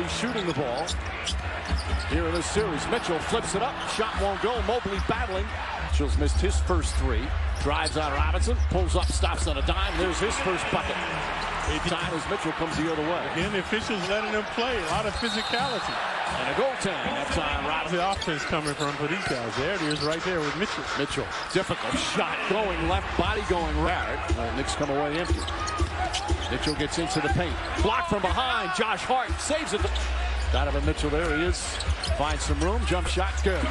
shooting the ball here in this series. Mitchell flips it up. Shot won't go. Mobley battling. Mitchell's missed his first three. Drives on Robinson. Pulls up. Stops on a dime. There's his first bucket. Time as Mitchell comes the other way. Again, the officials letting them play. A lot of physicality. And a goaltending. That time Robinson. The offense coming from for these guys. There it is right there with Mitchell. Mitchell. Difficult shot going left. Body going right. Knicks come away empty. Mitchell gets into the paint. Blocked from behind. Josh Hart saves it. Donovan Mitchell, there he is. Finds some room. Jump shot, good.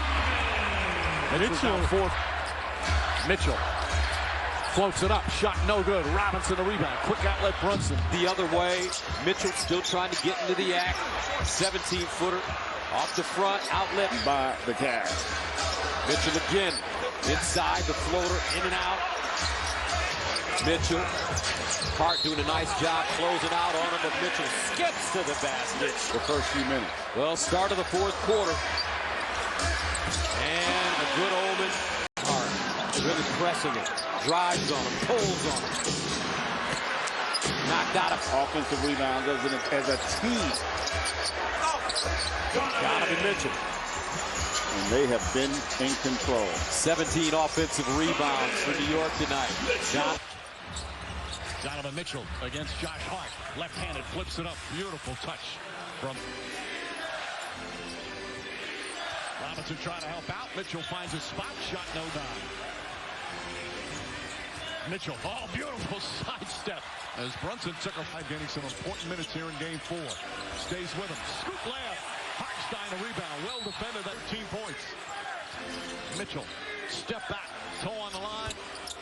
Mitchell floats it up. Shot no good. Robinson the rebound. Quick outlet Brunson. The other way. Mitchell still trying to get into the act. 17-footer off the front. Outlet by the Cavs. Mitchell again. Inside the floater. In and out. Mitchell. Hart doing a nice job closing out on him, but Mitchell skips to the basket. The first few minutes. Well, start of the fourth quarter. And a good omen. Hart really pressing it. Drives on him, pulls on him. Knocked out of Offensive rebound as a team. Donovan Mitchell. And they have been in control. 17 offensive rebounds for New York tonight. Donovan Mitchell against Josh Hart. Left-handed, flips it up. Beautiful touch from Robinson trying to help out. Mitchell finds his spot. Shot no dime. Mitchell, oh, beautiful sidestep as Brunson took a fight, getting some important minutes here in game 4. Stays with him. Scoop layup. Hartstein a rebound. Well defended, 13 points. Mitchell, step back. Toe on the line.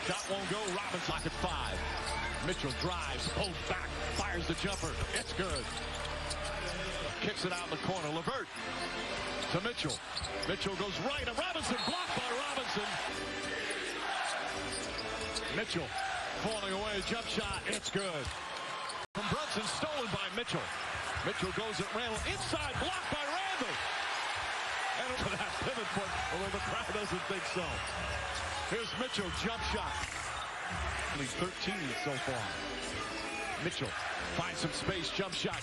Shot won't go. Robinson lock at 5. Mitchell drives, pulls back, fires the jumper. It's good. Kicks it out in the corner. LeVert to Mitchell. Mitchell goes right, and Robinson blocked by Robinson. Mitchell falling away, jump shot. It's good. From Brunson, stolen by Mitchell. Mitchell goes at Randall. Inside, blocked by Randall. And over that pivot foot, although the crowd doesn't think so. Here's Mitchell, jump shot. Only 13 so far. Mitchell finds some space, jump shot.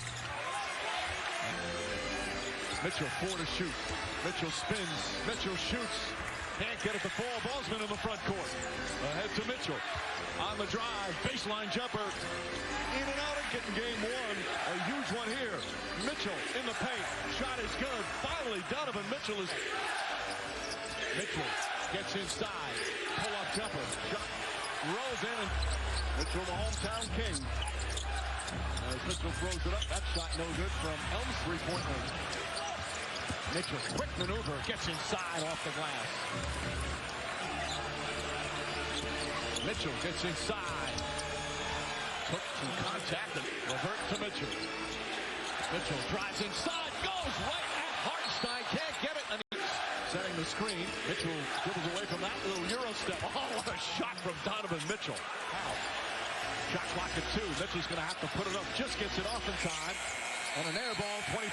Mitchell 4 to shoot. Mitchell spins. Mitchell shoots. Can't get it to fall. Ballsman in the front court. Ahead to Mitchell. On the drive. Baseline jumper. In and out of getting game 1. A huge one here. Mitchell in the paint. Shot is good. Finally, Donovan Mitchell is... Mitchell gets inside. Pull-up jumper. Shot. Rolls in, and Mitchell, the hometown king. As Mitchell throws it up, that shot no good from Elm's three-point range. Mitchell, quick maneuver, gets inside off the glass. Mitchell gets inside. Took some contact, and revert to Mitchell. Mitchell drives inside, goes right at Hartstein, can't get it, and setting the screen. Mitchell dribbles away from that little Euro step. Oh, what a shot from Donovan Mitchell. Wow. Shot clock at 2. Mitchell's going to have to put it up. Just gets it off in time. And an air ball, 20.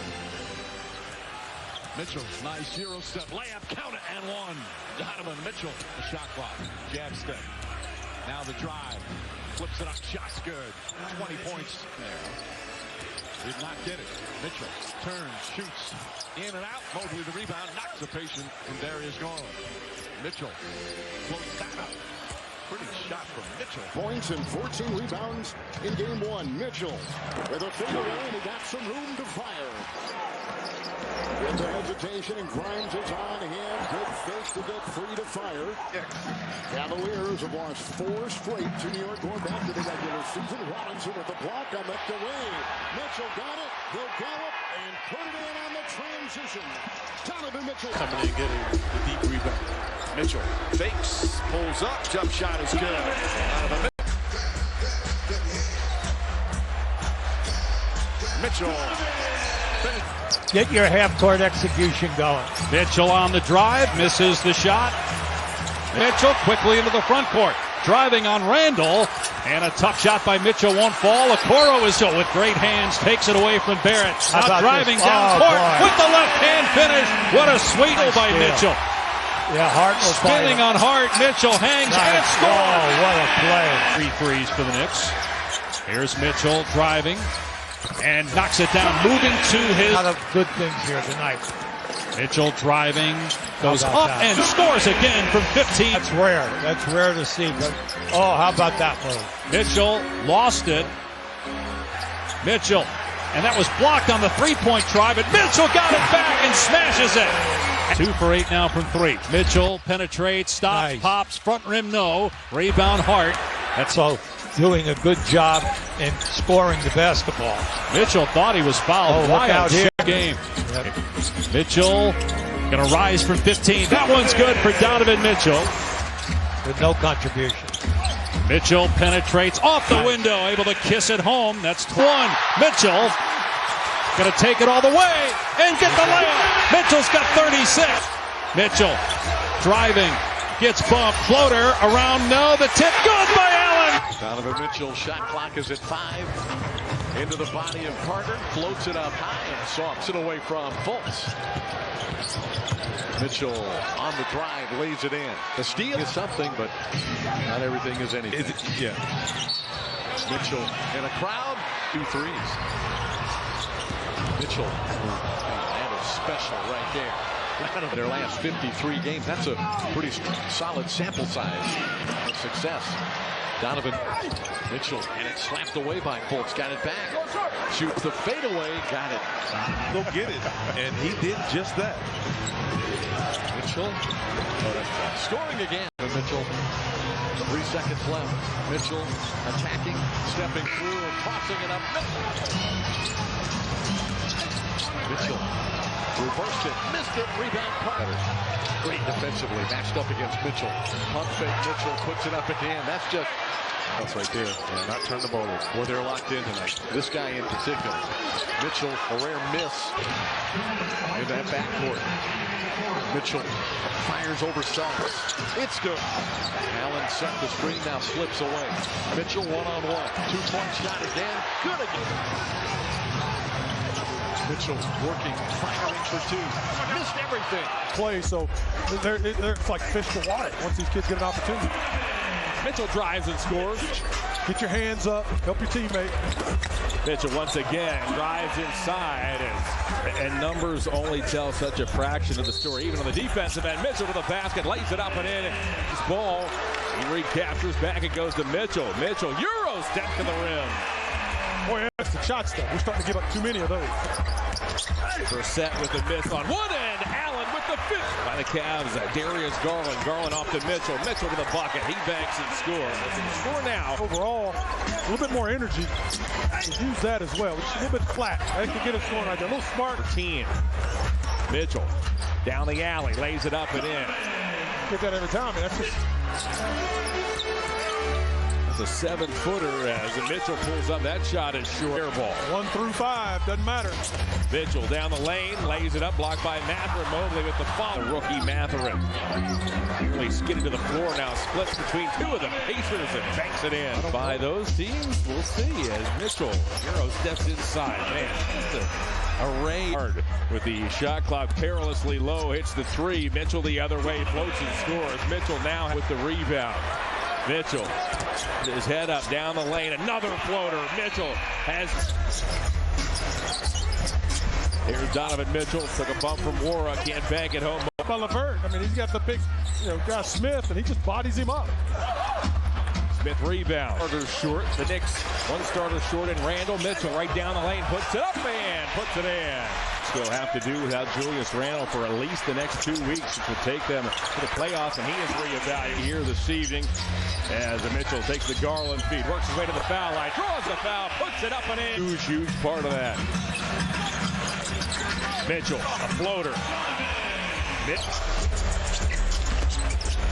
Mitchell, nice Euro step. Layup, count it, and 1. Donovan Mitchell, the shot clock. Jab step. Now the drive. Flips it up. Shot's good. 20 points there. Did not get it. Mitchell turns, shoots, in and out. Mobley the rebound, knocks the patient from Darius Garland. Mitchell floats that up. Pretty shot from Mitchell. Points and 14 rebounds in game 1. Mitchell with a fadeaway, and he got some room to fire. Into hesitation, and Grimes is on him. Good fake to get free to fire. Cavaliers have lost 4 straight to New York going back to the regular season. Robinson with the block on the way. Mitchell got it. He'll gallop and put it in on the transition. Donovan Mitchell coming in getting the deep rebound. Mitchell fakes, pulls up, jump shot is good. Mitchell. Get your half-court execution going. Mitchell on the drive, misses the shot. Mitchell quickly into the front court, driving on Randall, and a tough shot by Mitchell won't fall. Okoro is with great hands, takes it away from Barrett. Now driving down court with the left hand finish. What a sweetle by Mitchell. Yeah, Hart will spinning on Hart. Mitchell hangs and scores. Oh, what a play. 3 threes for the Knicks. Here's Mitchell driving. and knocks it down, moving to his. A lot of good things here tonight. Mitchell driving, goes up and scores again from 15. That's rare. That's rare to see. But oh, how about that move? Mitchell lost it. Mitchell, and that was blocked on the three-point try, but Mitchell got it back and smashes it. 2 for 8 now from 3. Mitchell penetrates, stops, Nice. pops, front rim, no. Rebound, Hart. That's So doing a good job in scoring the basketball. Mitchell thought he was fouled. Oh, look Wild out here. game. Yep. Mitchell gonna rise from 15. That one's good for Donovan Mitchell. With no contribution. Mitchell penetrates off the window, able to kiss it home. That's 1. Mitchell gonna take it all the way and get the layup. Mitchell's got 36. Mitchell driving, gets bumped, floater around, no, the tip, good by Allen. Donovan Mitchell, shot clock is at 5. Into the body of Carter, floats it up high and softs it away from Fultz. Mitchell on the drive, lays it in. The steal is something, but not everything is anything. Yeah. Mitchell in a crowd, 2 threes. Mitchell, that is special right there. Out of their last 53 games, that's a pretty solid sample size of success. Donovan Mitchell, and it's slapped away by Fultz. Got it back. Shoots the fadeaway. Got it. Go get it. And he did just that. Mitchell scoring again. Mitchell, 3 seconds left. Mitchell attacking, stepping through, tossing it up. Mitchell reversed it, missed it, rebound Carter. Great defensively, matched up against Mitchell. Pump fake, Mitchell puts it up again. That's right there. Yeah, not turn the ball over. Boy, they're locked in tonight. This guy in particular. Mitchell, a rare miss in that backcourt. Mitchell fires over Suggs. It's good. Allen set the screen, now slips away. Mitchell one-on-one. 2-point shot again. Good again. Mitchell working, firing for 2. Missed everything. Play, so it's like fish to water once these kids get an opportunity. Mitchell drives and scores. Get your hands up, help your teammate. Mitchell once again drives inside, and numbers only tell such a fraction of the story. Even on the defensive end, Mitchell with a basket, lays it up and in. This ball, he recaptures, back it goes to Mitchell. Mitchell, Euro step to the rim. Boy, that's the shot stuff. We're starting to give up too many of those. Brissett with the miss on one end. Allen with the fifth by the Cavs. Darius Garland. Garland off to Mitchell. Mitchell to the bucket. He banks and scores. Score now. Overall, a little bit more energy. Use that as well. It's a little bit flat. That could get us going right there. A little smart. 13. Mitchell down the alley. Lays it up and in. Get that every time. Man. That's just... A 7-footer as Mitchell pulls up. That shot is short. Air ball. 1 through 5, doesn't matter. Mitchell down the lane, lays it up, blocked by Mathurin. Mobley with the foul. Rookie Mathurin. Nearly skidded to the floor now. Splits between 2 of the Pacers and banks it in. By those teams, we'll see as Mitchell, Hero steps inside. Man, just a array with the shot clock perilously low. Hits the 3. Mitchell the other way, floats and scores. Mitchell now with the rebound. Mitchell, his head up, down the lane, another floater. Mitchell has... Here's Donovan Mitchell, took a bump from Wara, can't bank it home. By LeVert, I mean, he's got the big, guy Smith, and he just bodies him up. Smith rebound. Starter short, the Knicks, one starter short, and Randall. Mitchell right down the lane, puts it up and puts it in. Still have to do without Julius Randle for at least the next 2 weeks, which will take them to the playoffs, and he is reevaluated here this evening as Mitchell takes the Garland feed, works his way to the foul line, draws the foul, puts it up and in. Huge part of that. Mitchell, a floater.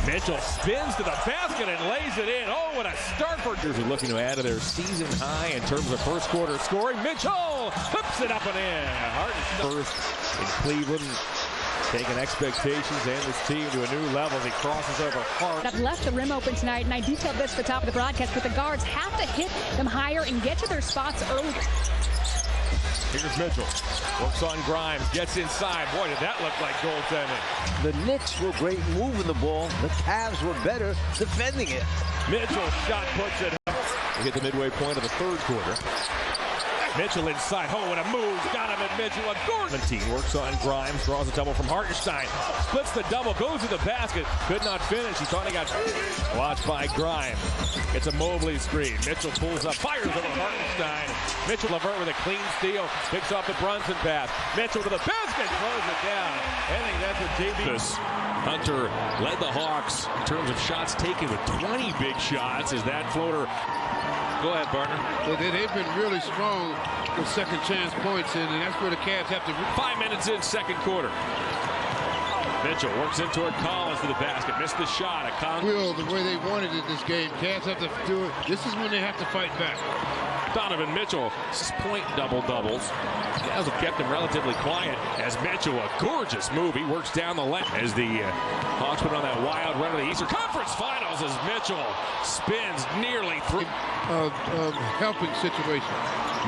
Mitchell spins to the basket and lays it in. Oh, what a start for Jersey, looking to add to their season high in terms of first quarter scoring. Mitchell hooks it up and in. Harden first in Cleveland, taking expectations and this team to a new level as he crosses over Hart. I've left the rim open tonight, and I detailed this at the top of the broadcast, but the guards have to hit them higher and get to their spots early. Here's Mitchell. Works on Grimes. Gets inside. Boy, did that look like goaltending. The Knicks were great moving the ball. The Cavs were better defending it. Mitchell's shot puts it. We hit the midway point of the third quarter. Mitchell inside. Oh, and a move. Donovan Mitchell. A gorgeous. 17 works on Grimes. Draws a double from Hartenstein. Splits the double. Goes to the basket. Could not finish. He thought he got watched by Grimes. It's a Mobley screen. Mitchell pulls up. Fires over Hartenstein. Mitchell Levert with a clean steal. Picks off the Brunson pass. Mitchell to the basket. Throws it down. I think that's what JB. Hunter led the Hawks in terms of shots taken with 20 big shots as that floater. Go ahead, partner. Well, they've been really strong with second chance points, and that's where the Cavs have to. 5 minutes in, second quarter. Mitchell works in toward Collins for the basket. Missed the shot. Will the way they wanted it this game. Cavs have to do it. This is when they have to fight back. Donovan Mitchell, 6-point double-doubles. Cavs have kept him relatively quiet as Mitchell, a gorgeous move. He works down the left as the Hawks put on that wild run of the Eastern Conference Finals as Mitchell spins nearly through. Helping situation.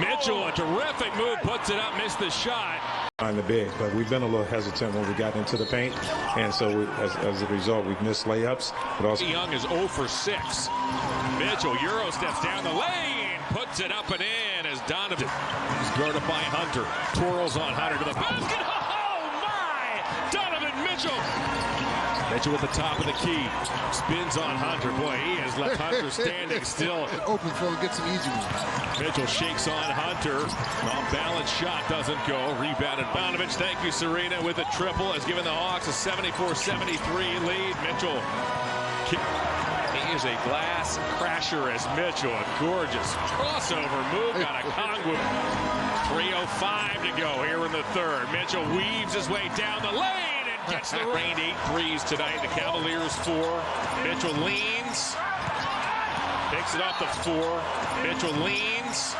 Mitchell, a terrific move, puts it up, missed the shot. On the big, but we've been a little hesitant when we got into the paint, and so as a result, we've missed layups. But also, Young is 0 for 6. Mitchell Euro steps down the lane, puts it up and in as Donovan is guarded by Hunter. Twirls on Hunter to the basket. Oh my! Donovan Mitchell. Mitchell at the top of the key, spins on Hunter. Boy, he has left Hunter standing still. Open for him, gets an easy one. Mitchell shakes on Hunter. Off-balance shot doesn't go. Rebounded Donovan. Thank you, Serena, with a triple. Has given the Hawks a 74-73 lead. Mitchell. He is a glass crasher as Mitchell. A gorgeous crossover move. Got a Kongwu. 3:05 to go here in the third. Mitchell weaves his way down the lane. Gets the rain. 8 threes tonight. The Cavaliers 4. Mitchell leans. Picks it off the 4. Mitchell leans.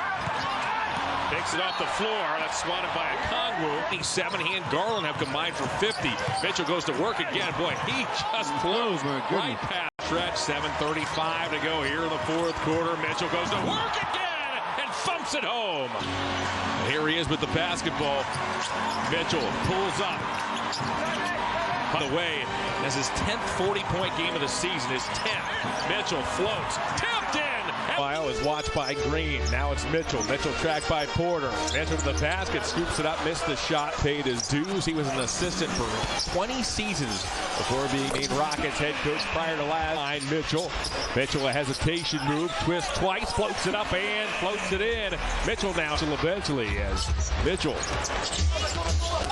Picks it off the floor. That's swatted by a Kongwu. 7. He and Garland have combined for 50. Mitchell goes to work again. Boy, he just blows right past stretch. 7:35 to go here in the fourth quarter. Mitchell goes to work again and thumps it home. Here he is with the basketball. Mitchell pulls up. By the way, as his 10th 40-point game of the season, his 10th. Mitchell floats, tipped in. File is watched by Green. Now it's Mitchell. Mitchell tracked by Porter. Mitchell to the basket, scoops it up, missed the shot, paid his dues. He was an assistant for 20 seasons before being named Rockets head coach prior to last. Mitchell. Mitchell a hesitation move, twists twice, floats it up and floats it in. Mitchell now eventually as Mitchell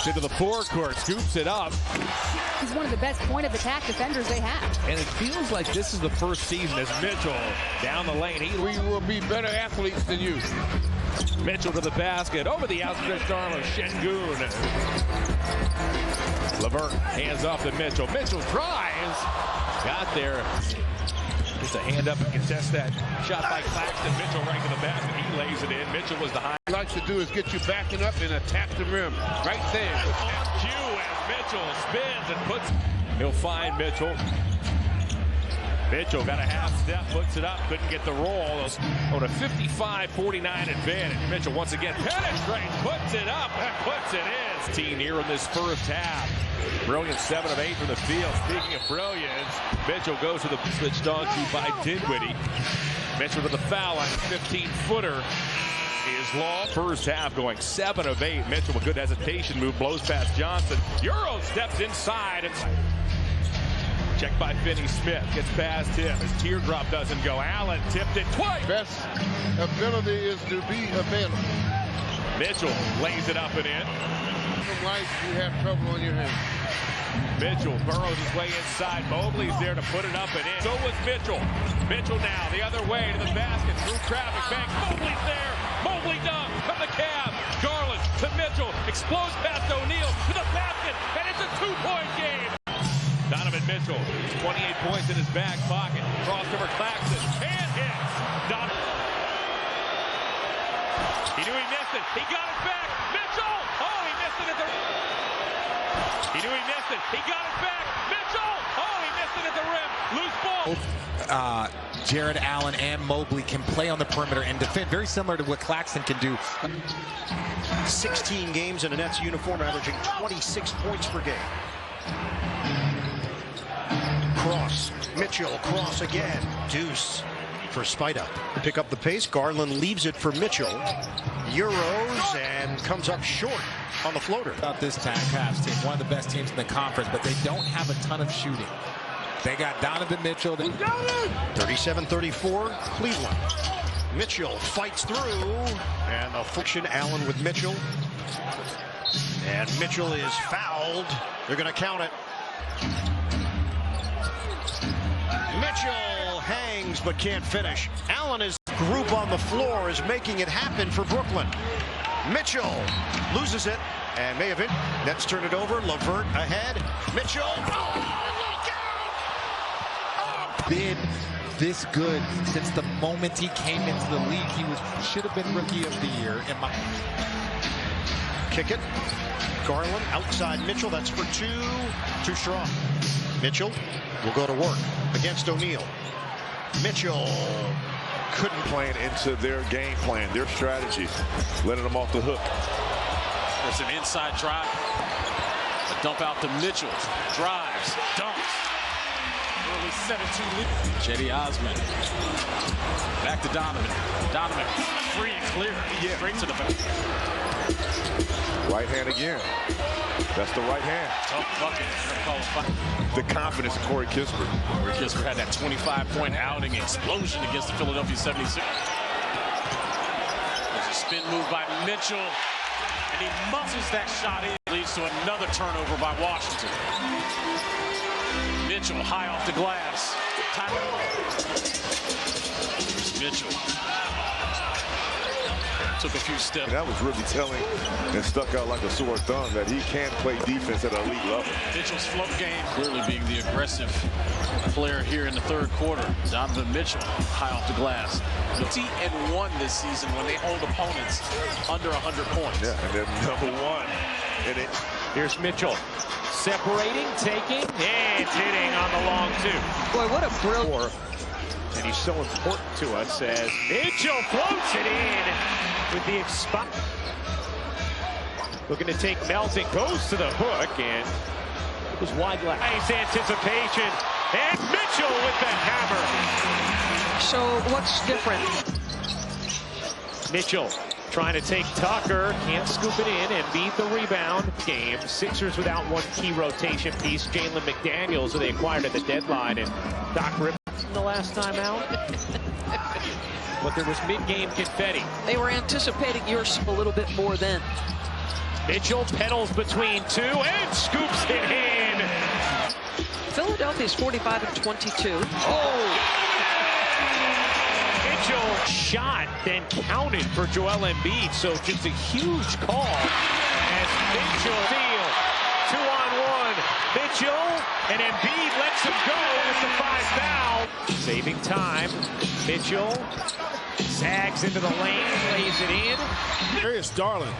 into the forecourt, scoops it up. He's one of the best point-of-attack defenders they have. And it feels like this is the first season as Mitchell down the lane. We will be better athletes than you. Mitchell to the basket, over the outstretched arm of Şengün. Levert hands off to Mitchell. Mitchell drives, got there. Just a hand up and contest that shot by Claxton. Mitchell right to the basket. He lays it in. Mitchell was the high. What he likes to do is get you backing up and attack the rim. Right there. Q as Mitchell spins and puts. He'll find Mitchell. Mitchell got a half step, puts it up, couldn't get the roll. On a 55-49 advantage. Mitchell once again penetrates, puts it up, and puts it in. Team here in this first half. Brilliant 7 of 8 from the field. Speaking of brilliance, Mitchell goes to the switched on to by Dinwiddie. Mitchell to the foul line, 15-footer. Is long. First half going 7 of 8. Mitchell with good hesitation move, blows past Johnson. Euro steps inside and checked by Finney-Smith. Gets past him. His teardrop doesn't go. Allen tipped it twice. Best ability is to be available. Mitchell lays it up and in. From life, you have trouble on your hands. Mitchell burrows his way inside. Mobley's there to put it up and in. So was Mitchell. Mitchell now the other way to the basket. Through traffic. Banks. Mobley's there. Mobley dunk from the Cavs. Garland to Mitchell. Explodes past O'Neal to the basket. And it's a 2-point game. Donovan Mitchell, 28 points in his back pocket. Crossover Claxton. And hits. Donovan. He knew he missed it. He got it back. Mitchell. Oh, he missed it at the. He knew he missed it. He got it back. Mitchell. Oh, he missed it at the rim. Loose ball. Jared Allen and Mobley can play on the perimeter and defend, very similar to what Claxton can do. 16 games in a Nets uniform, averaging 26 points per game. Cross. Mitchell. Cross again. Deuce for Spida. To pick up the pace, Garland leaves it for Mitchell. Euros and comes up short on the floater. About this Cavs team, one of the best teams in the conference, but they don't have a ton of shooting. They got Donovan Mitchell. 37-34, Cleveland. Mitchell fights through, and a friction. Allen with Mitchell. And Mitchell is fouled. They're going to count it. Mitchell hangs but can't finish. Allen is group on the floor is making it happen for Brooklyn. Mitchell loses it and may have hit. Nets turn it over. LeVert ahead. Mitchell. Been this good since the moment he came into the league. He should have been rookie of the year in my. Kick it. Garland outside Mitchell. That's for two. Too strong. Mitchell will go to work against O'Neal. Mitchell couldn't play it into their game plan, their strategy, letting them off the hook. There's an inside drive. A dump out to Mitchell. Drives. Dumps. Early 7-2 lead. Cedi Osman. Back to Donovan. Donovan free and clear. Yeah. Straight to the back. Right hand again. That's the right hand. Tough bucket. The confidence of Corey Kispert. Corey Kispert had that 25-point outing explosion against the Philadelphia 76ers. There's a spin move by Mitchell, and he muscles that shot in. Leads to another turnover by Washington. Mitchell high off the glass. Mitchell took a few steps. That was really telling and stuck out like a sore thumb that he can play defense at an elite level. Mitchell's float game clearly being the aggressive player here in the third quarter. Donovan Mitchell high off the glass. 50-1 this season when they hold opponents under 100 points. Yeah, and then #1 in it. Here's Mitchell. Separating, taking, and hitting on the long two. Boy, what a brilliant. And he's so important to us as Mitchell floats it in with the spot. Looking to take Melton, goes to the hook, and it was wide left. Nice anticipation, and Mitchell with the hammer. So what's different? Mitchell trying to take Tucker, can't scoop it in and beat the rebound. Game, Sixers without one key rotation piece, Jalen McDaniels, who they acquired at the deadline, and Doc Rivers the last time out. But there was mid-game confetti. They were anticipating yours a little bit more then. Mitchell pedals between two and scoops it in. Philadelphia's 45-22. Oh! Mitchell shot, then counted for Joel Embiid. So just a huge call as Mitchell field. 2-on-1. Mitchell and Embiid lets him go with the 5 foul. Saving time. Mitchell zags into the lane, lays it in. Darius Garland,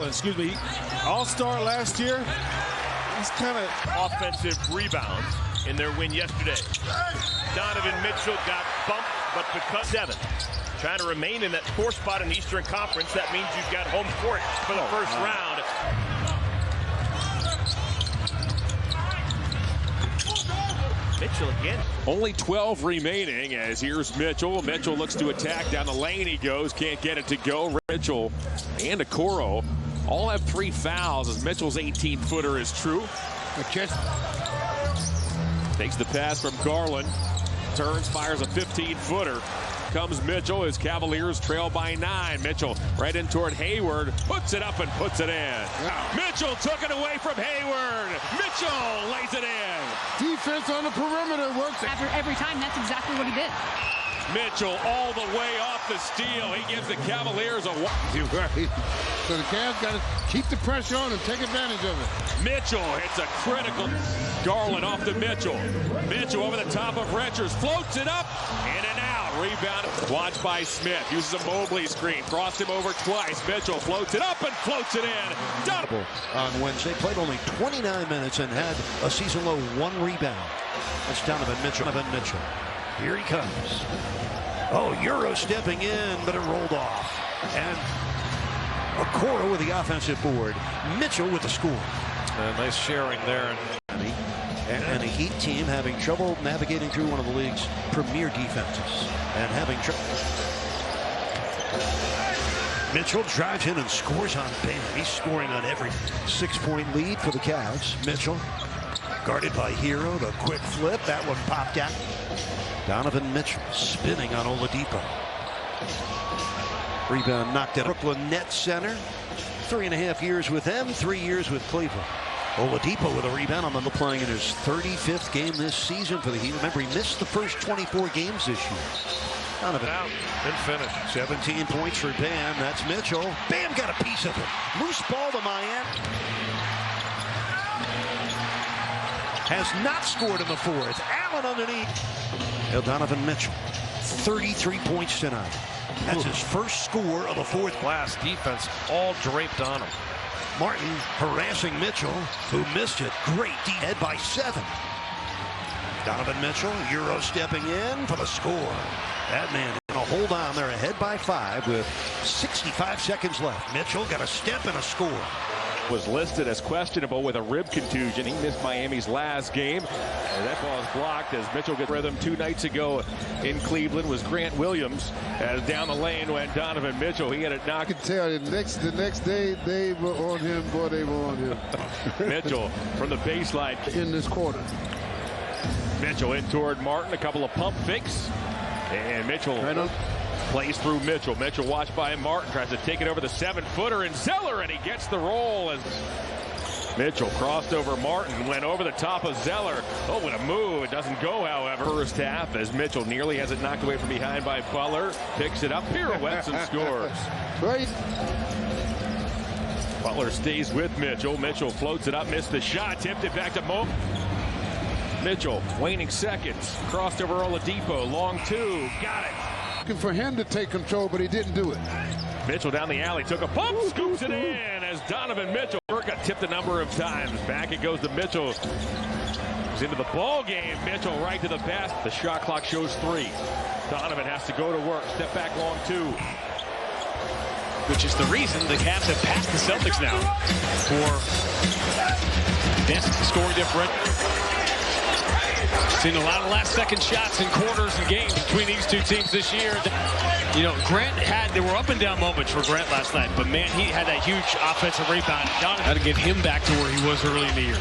excuse me, all-star last year. He's kind of offensive rebounds in their win yesterday. Donovan Mitchell got bumped, but because Devin trying to remain in that 4th spot in the Eastern Conference, that means you've got home court for the first round. Mitchell again. Only 12 remaining as here's Mitchell. Mitchell looks to attack down the lane. He goes, can't get it to go. Mitchell and Okoro all have 3 fouls as Mitchell's 18-footer is true. Takes the pass from Garland. Turns, fires a 15-footer. Comes Mitchell as Cavaliers trail by 9. Mitchell right in toward Hayward. Puts it up and puts it in. Wow. Mitchell took it away from Hayward. Mitchell lays it in. Defense on the perimeter works. Every time, that's exactly what he did. Mitchell all the way off the steal. He gives the Cavaliers a... You're right. So the Cavs got to keep the pressure on and take advantage of it. Mitchell hits a critical... Garland off to Mitchell. Mitchell over the top of Richards. Floats it up. In and out. Rebound. Watched by Smith. Uses a Mobley screen. Crossed him over twice. Mitchell floats it up and floats it in. Done. On Wednesday, played only 29 minutes and had a season-low 1 rebound. That's Donovan Mitchell. Here he comes. Oh, Euro stepping in, but it rolled off. And Okoro with the offensive board. Mitchell with the score. Nice sharing there. And a Heat team having trouble navigating through one of the league's premier defenses. And having trouble. Mitchell drives in and scores on Bam. He's scoring on every 6-point lead for the Cavs. Mitchell guarded by Hero. The quick flip. That one popped out. Donovan Mitchell spinning on Oladipo. Rebound knocked at Brooklyn Nets center. 3.5 years with them, 3 years with Cleveland. Oladipo with a rebound on the playing in his 35th game this season for the Heat. Remember, he missed the first 24 games this year. Donovan out and finished. 17 points for Bam. That's Mitchell. Bam got a piece of it. Loose ball to Miami. Has not scored in the fourth. Allen underneath. Donovan Mitchell, 33 points tonight. That's his first score of the fourth. Class defense all draped on him. Martin harassing Mitchell, who missed it. Great D head by 7. Donovan Mitchell, Euro stepping in for the score. That man going to hold on there ahead by 5 with 65 seconds left. Mitchell got a step and a score. Was listed as questionable with a rib contusion. He missed Miami's last game. And that ball is blocked as Mitchell got rhythm 2 nights ago in Cleveland. Was Grant Williams as down the lane went Donovan Mitchell. He had it knocked. I can tell you the next day they were on him. Boy, they were on him. Mitchell from the baseline in this quarter. Mitchell in toward Martin. A couple of pump fakes. And Mitchell plays through Mitchell. Mitchell watched by Martin. Tries to take it over the 7-footer and Zeller. And he gets the roll as Mitchell crossed over Martin. Went over the top of Zeller. Oh, what a move. It doesn't go, however. First half as Mitchell nearly has it knocked away from behind by Butler. Picks it up, pirouettes, and scores. Right. Butler stays with Mitchell. Mitchell floats it up, missed the shot, tipped it back to Mo. Mitchell, waning seconds, crossed over Oladipo, long 2, got it. Looking for him to take control, but he didn't do it. Mitchell down the alley, took a pump, scoops it in as Donovan Mitchell got tipped a number of times. Back it goes to Mitchell. He's into the ball game. Mitchell right to the basket. The shot clock shows 3. Donovan has to go to work. Step back, long 2. Which is the reason the Cavs have passed the Celtics now for best scoring differential. Seen a lot of last-second shots in quarters and games between these two teams this year. You know, there were up and down moments for Grant last night, but man, he had that huge offensive rebound. Donovan had to get him back to where he was early in the year.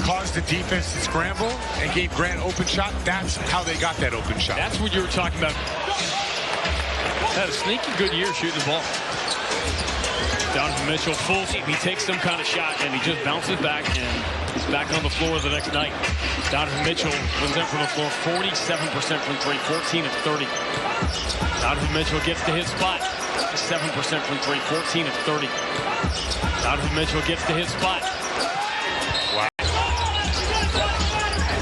Caused the defense to scramble and gave Grant open shot. That's how they got that open shot. That's what you were talking about. Had a sneaky good year shooting the ball. Donovan Mitchell full team. He takes some kind of shot and he just bounces back and he's back on the floor the next night. Donovan Mitchell wins in from the floor 47% from 3, 14 of 30. Donovan Mitchell gets to his spot. 7% from 3, 14 of 30. Donovan Mitchell gets to his spot. Wow.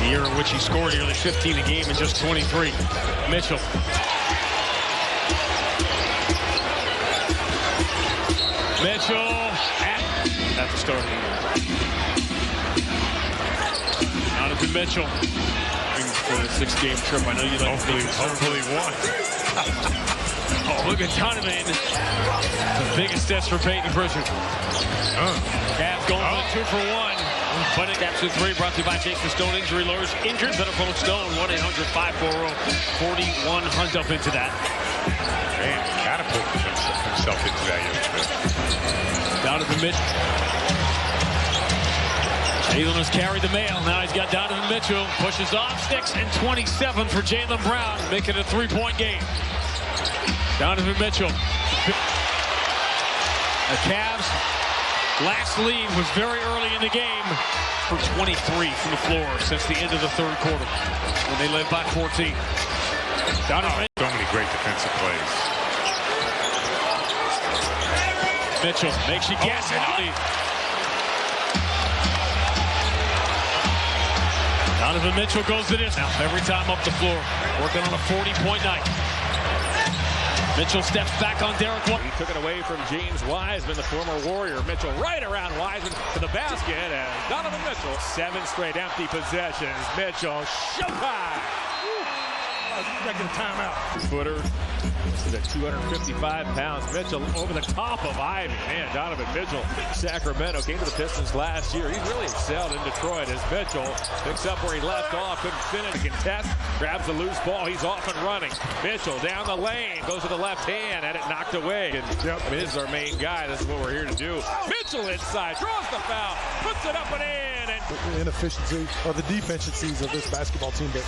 The year in which he scored nearly 15 a game in just 23. Mitchell. Mitchell at the start of the year. Donovan Mitchell for the 6-game trip. I know you like hopefully one. Oh, look at Donovan. The biggest test for Peyton Pritchard. Cavs going for 2 for 1. But it captures 3 brought to you by Jason Stone Injury Lawyers. Injured, better phone Stone. 1-800-540-41 Hunt up into that. Man, catapult himself into that young. Donovan Mitchell. Jalen has carried the mail. Now he's got Donovan Mitchell. Pushes off, sticks, and 27 for Jalen Brown. Making it a 3-point game. Donovan Mitchell. The Cavs' last lead was very early in the game. For 23 from the floor since the end of the 3rd quarter. When they led by 14. Donovan. So many great defensive plays. Mitchell makes you guess. Donovan Mitchell goes to this now. Every time up the floor. Working on a 40-point night. Mitchell steps back on Derek White. He took it away from James Wiseman, the former Warrior. Mitchell right around Wiseman to the basket. And Donovan Mitchell, 7 straight empty possessions. Mitchell, showtime. got to get a timeout. Footer is at 255 pounds. Mitchell over the top of Ivy. Man, Donovan Mitchell, Sacramento, came to the Pistons last year. He's really excelled in Detroit as Mitchell picks up where he left off. Couldn't finish. Contest, grabs the loose ball. He's off and running. Mitchell down the lane, goes to the left hand, had it knocked away. And, I mean, this is our main guy. This is what we're here to do. Mitchell inside, draws the foul, puts it up and in. And the inefficiency or the deficiencies of this basketball team that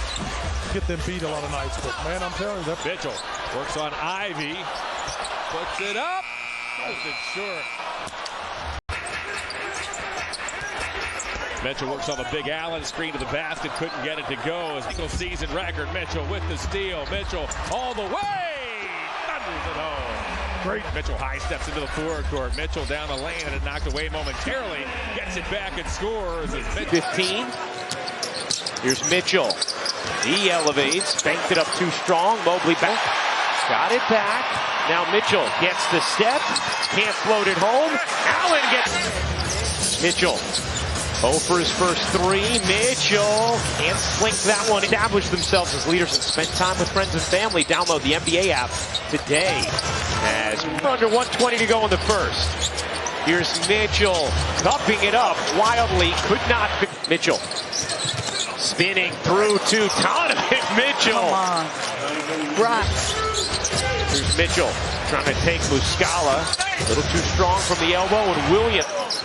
get them beat a lot of nights. But, man, I'm telling you that. Mitchell works on Ivy, puts it up, goes it short. Mitchell works on the big Allen screen to the basket, couldn't get it to go. As single season record, Mitchell with the steal. Mitchell all the way, thunders it home. Great. Mitchell high steps into the forward court. Mitchell down the lane and it knocked away momentarily. Gets it back and scores. 15. Here's Mitchell. He elevates, banked it up too strong. Mobley back. Got it back. Now Mitchell gets the step. Can't float it home. Allen gets Mitchell. 0 for his first 3. Mitchell can't slink that one. Establish themselves as leaders and spend time with friends and family. Download the NBA app today. As under 120 to go in the first. Here's Mitchell cupping it up wildly. Could not. Mitchell spinning through to Donovan Mitchell. Come on. Rock. Here's Mitchell trying to take Muscala. A little too strong from the elbow, and Williams.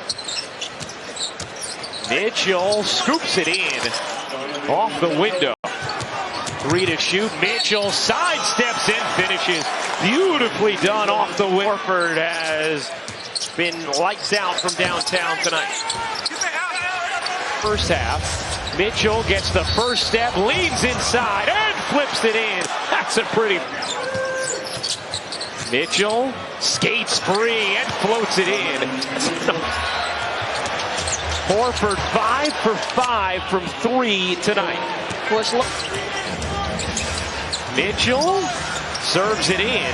Mitchell scoops it in off the window. 3 to shoot. Mitchell sidesteps in, finishes. Beautifully done off the window. Horford has been lights out from downtown tonight. First half, Mitchell gets the first step, leans inside, and flips it in. That's a pretty... Mitchell skates free and floats it in. Horford 5 for 5 from 3 tonight. Mitchell serves it in.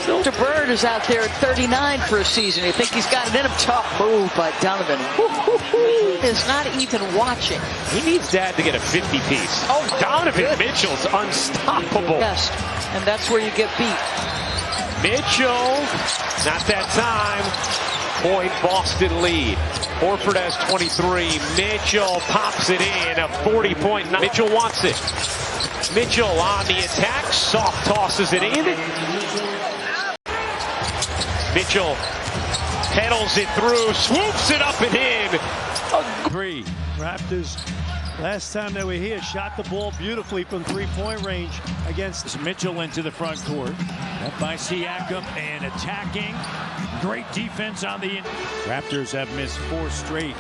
Still, Bird is out there at 39 for a season. You think he's got it in him? Tough move by Donovan. Is not even watching. He needs Dad to get a 50-piece. Oh, Donovan Mitchell's unstoppable. Yes, and that's where you get beat. Mitchell, not that time. Point Boston lead. Horford has 23. Mitchell pops it in. A 40-point. Mitchell wants it. Mitchell on the attack. Soft tosses it in. Mitchell pedals it through. Swoops it up and in. 3. Raptors, last time they were here, shot the ball beautifully from three-point range against Mitchell into the front court. Up by Siakam and attacking. Great defense on the... Raptors have missed 4 straight.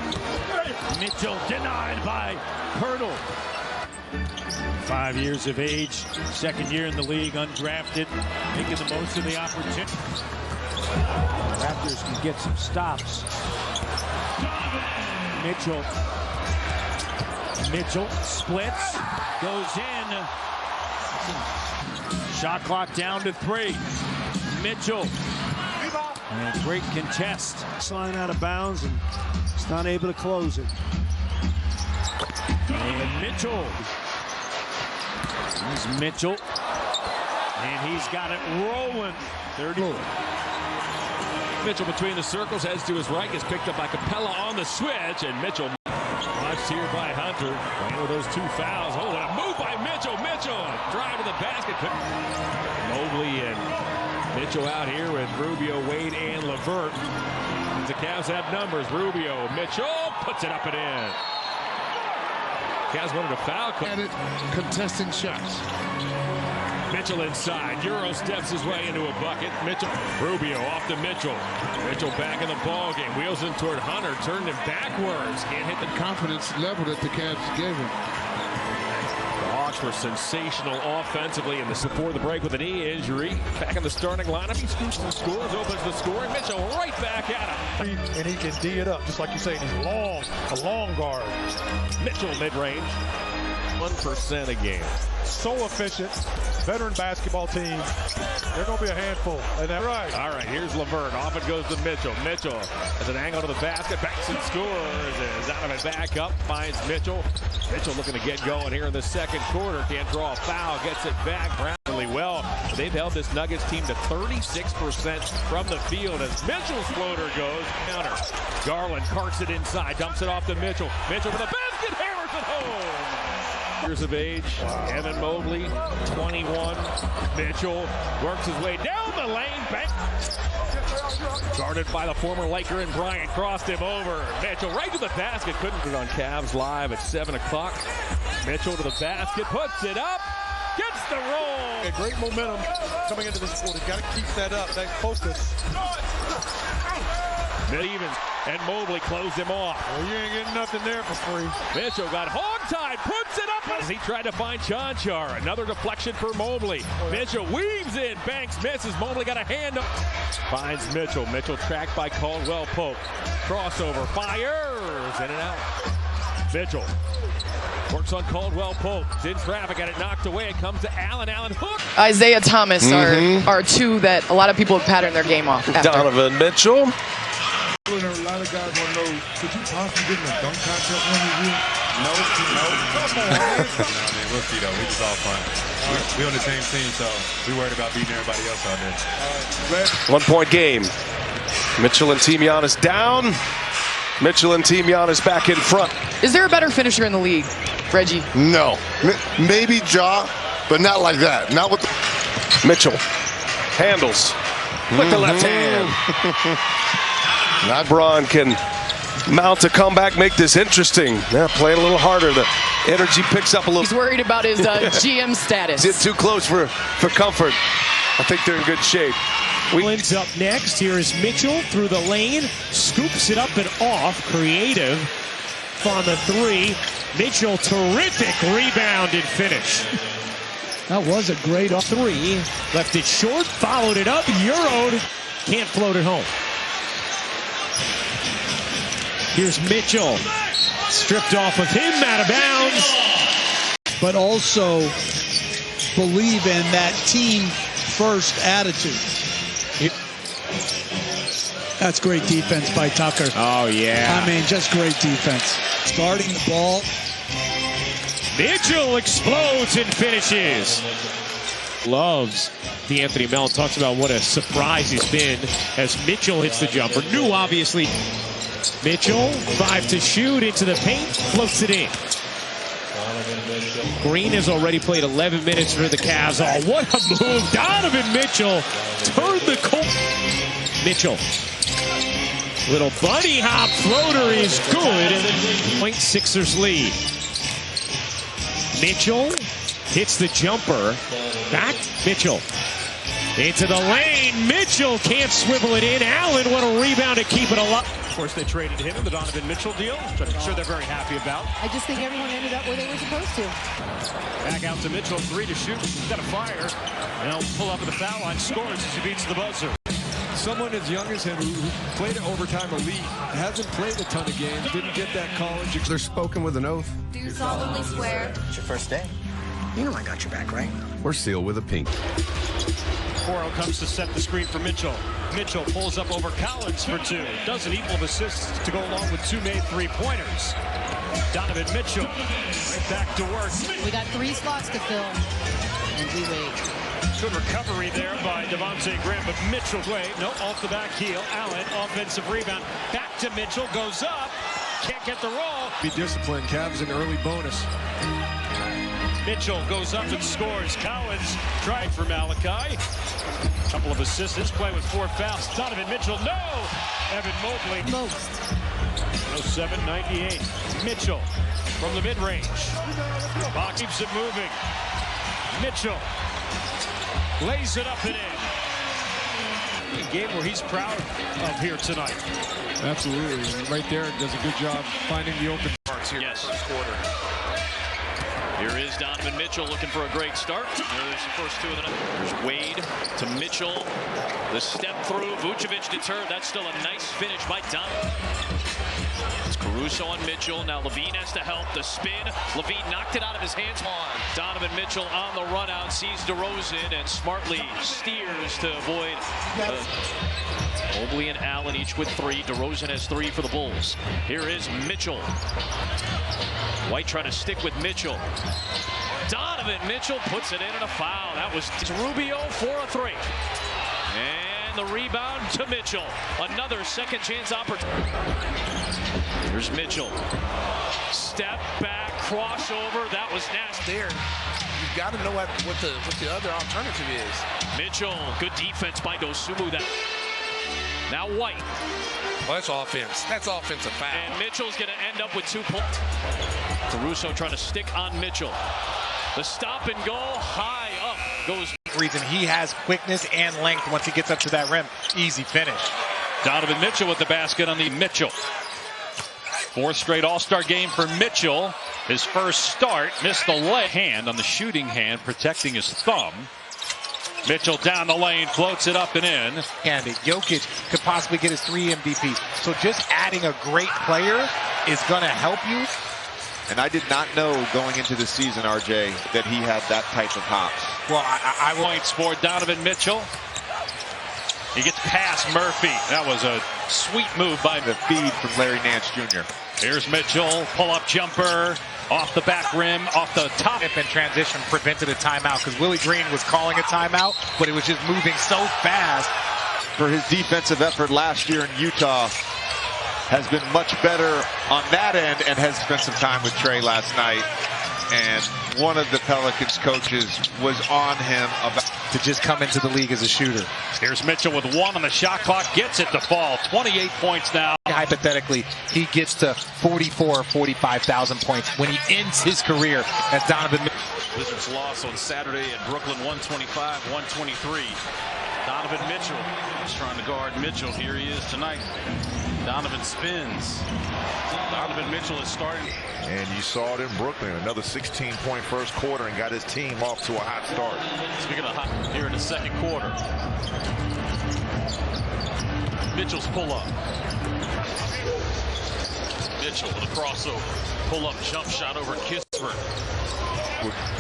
Mitchell denied by Pirtle. 5 years of age, second year in the league, undrafted, making the most of the opportunity. Raptors can get some stops. Mitchell splits, goes in. Shot clock down to 3. Mitchell. And great contest. Line out of bounds and it's not able to close it. And Mitchell. Here's Mitchell. And he's got it rolling. 30. Mitchell between the circles, heads to his right, gets picked up by Capella on the switch, and Mitchell watched here by Hunter. Playing with those 2 fouls. Oh, what a move by Mitchell. Mitchell, drive to the basket. Mobley and Mitchell out here with Rubio, Wade, and LeVert. The Cavs have numbers. Rubio, Mitchell puts it up and in. Cavs wanted a foul. Contesting shots. Mitchell inside. Euro steps his way into a bucket. Mitchell. Rubio off to Mitchell. Mitchell back in the ball game. Wheels in toward Hunter. Turned him backwards. Can't hit the confidence level that the Cavs gave him. The Hawks were sensational offensively in before the break with a knee injury. Back in the starting lineup. He scoops and scores. Opens the scoring. Mitchell right back at him. And he can D it up, just like you say. He's long, a long guard. Mitchell mid-range. 1% a game. So efficient. Veteran basketball team. They're going to be a handful. And that's right. All right, here's Lavert. Off it goes to Mitchell. Mitchell has an angle to the basket. Banks and scores. Is out of it back up. Finds Mitchell. Mitchell looking to get going here in the second quarter. Can't draw a foul. Gets it back. Brown really well. They've held this Nuggets team to 36% from the field as Mitchell's floater goes. Counter. Garland carts it inside. Dumps it off to Mitchell. Mitchell for the basket. Hammers it home. Years of age. Evan Mobley, 21. Mitchell works his way down the lane. Bank. Guarded by the former Laker and Bryant. Crossed him over. Mitchell right to the basket. Couldn't put it on Cavs Live at 7 o'clock. Mitchell to the basket. Puts it up. Gets the roll. A great momentum coming into this quarter. Got to keep that up, that focus. Evans and Mobley closed him off. Well, you ain't getting nothing there for free. Mitchell got hog-tied, puts it up as he tried to find Chanchar. Another deflection for Mobley. Mitchell weaves in, Banks misses. Mobley got a hand up. Finds Mitchell. Mitchell tracked by Caldwell Pope. Crossover, fires, in and out. Mitchell works on Caldwell Pope. It's in traffic, got it knocked away. It comes to Allen. Allen hook. Isaiah Thomas are two that a lot of people have patterned their game off after. Donovan Mitchell. A lot of guys want to know, could you possibly get in a dunk contest one of you? No. Come on, man. We'll see, though. We just all fun. We on the same team, so we worried about beating everybody else out there. 1 point game. Mitchell and Team Giannis down. Mitchell and Team Giannis back in front. Is there a better finisher in the league, Reggie? No. Maybe Ja, but not like that. Not with the... Mitchell handles with the left hand. LeBron can mount a comeback, make this interesting. Yeah, play it a little harder. The energy picks up a little. He's worried about his GM status. Is it too close for comfort? I think they're in good shape. Wins up next. Here is Mitchell through the lane. Scoops it up and off. Creative on the three. Mitchell, terrific rebound and finish. That was a great three. Left it short, followed it up, Euro'd. Can't float it home. Here's Mitchell. Stripped off of him, out of bounds. But also believe in that team-first attitude. That's great defense by Tucker. Oh, yeah. I mean, just great defense. Starting the ball. Mitchell explodes and finishes. Loves D'Anthony Melton. Talks about what a surprise he's been as Mitchell hits the jumper. Knew, obviously. Mitchell, 5 to shoot, into the paint, floats it in. Green has already played 11 minutes for the Cavs. Oh, what a move. Donovan Mitchell turned the court. Mitchell. Little bunny hop floater is good. Point Sixers lead. Mitchell hits the jumper. Back, Mitchell. Into the lane. Mitchell can't swivel it in. Allen, what a rebound to keep it alive. Of course, they traded him in the Donovan Mitchell deal, which I'm sure they're very happy about. I just think everyone ended up where they were supposed to. Back out to Mitchell, 3 to shoot. He's got a fire. And he'll pull up at the foul line, scores as he beats the buzzer. Someone as young as him who played at overtime elite, hasn't played a ton of games, didn't get that college. They're spoken with an oath. Do you solemnly swear? It's your first day. You know I got your back, right? We're sealed with a pink. Coro comes to set the screen for Mitchell. Mitchell pulls up over Collins for 2. Does an equal of assists to go along with 2 made 3-pointers. Donovan Mitchell right back to work. We got 3 slots to fill. And we wait. Good recovery there by Devontae Graham, but Mitchell, no, off the back heel. Allen, offensive rebound. Back to Mitchell, goes up. Can't get the roll. Be disciplined. Cavs an early bonus. Mitchell goes up and scores. Collins tried for Malachi. Couple of assists. This play with 4 fouls. Donovan Mitchell, no! Evan Mobley. Most. 107-98. Mitchell from the mid-range. Box keeps it moving. Mitchell lays it up and in. A game where he's proud of here tonight. Absolutely. Right there, does a good job finding the open parts here. Yes, first quarter. Here is Donovan Mitchell looking for a great start. There's the first 2 of the night. There's Wade to Mitchell. The step through. Vucevic deterred. That's still a nice finish by Donovan. It's Caruso on Mitchell. Now Levine has to help. The spin. Levine knocked it out of his hands. Donovan Mitchell on the run out, sees DeRozan and smartly steers to avoid. Mobley and Allen each with 3. DeRozan has 3 for the Bulls. Here is Mitchell. White trying to stick with Mitchell. Donovan Mitchell puts it in and a foul. That was Rubio for a 3. And the rebound to Mitchell. Another second chance opportunity. Here's Mitchell. Step back, crossover. That was nasty. There, you've got to know what the other alternative is. Mitchell, good defense by Dosumu. Now White. Well, that's offense. That's offensive foul. And Mitchell's going to end up with 2 points. Caruso trying to stick on Mitchell. The stop and go, high up goes. Reason he has quickness and length once he gets up to that rim. Easy finish. Donovan Mitchell with the basket on the Mitchell. 4th straight All-Star game for Mitchell. His first start, missed the left hand on the shooting hand, protecting his thumb. Mitchell down the lane, floats it up and in. And Jokic could possibly get his 3 MVPs. So just adding a great player is going to help you. And I did not know going into the season, RJ, that he had that type of hops. Well, I points for Donovan Mitchell. He gets past Murphy. That was a sweet move by the feed from Larry Nance Jr. Here's Mitchell, pull-up jumper, off the back rim, off the top. And transition prevented a timeout because Willie Green was calling a timeout, but it was just moving so fast. For his defensive effort last year in Utah, has been much better on that end and has spent some time with Trey last night. And one of the Pelicans coaches was on him about to just come into the league as a shooter. Here's Mitchell with 1 on the shot clock, gets it to fall. 28 points now. Hypothetically, he gets to 44 or 45,000 points when he ends his career as Donovan Mitchell. Wizards loss on Saturday at Brooklyn, 125-123. Donovan Mitchell is trying to guard Mitchell. Here he is tonight. Donovan spins. Donovan Mitchell is starting. And you saw it in Brooklyn. Another 16-point first quarter and got his team off to a hot start. Speaking of hot, here in the second quarter. Mitchell's pull-up. Mitchell with a crossover. Pull-up jump shot over Kispert.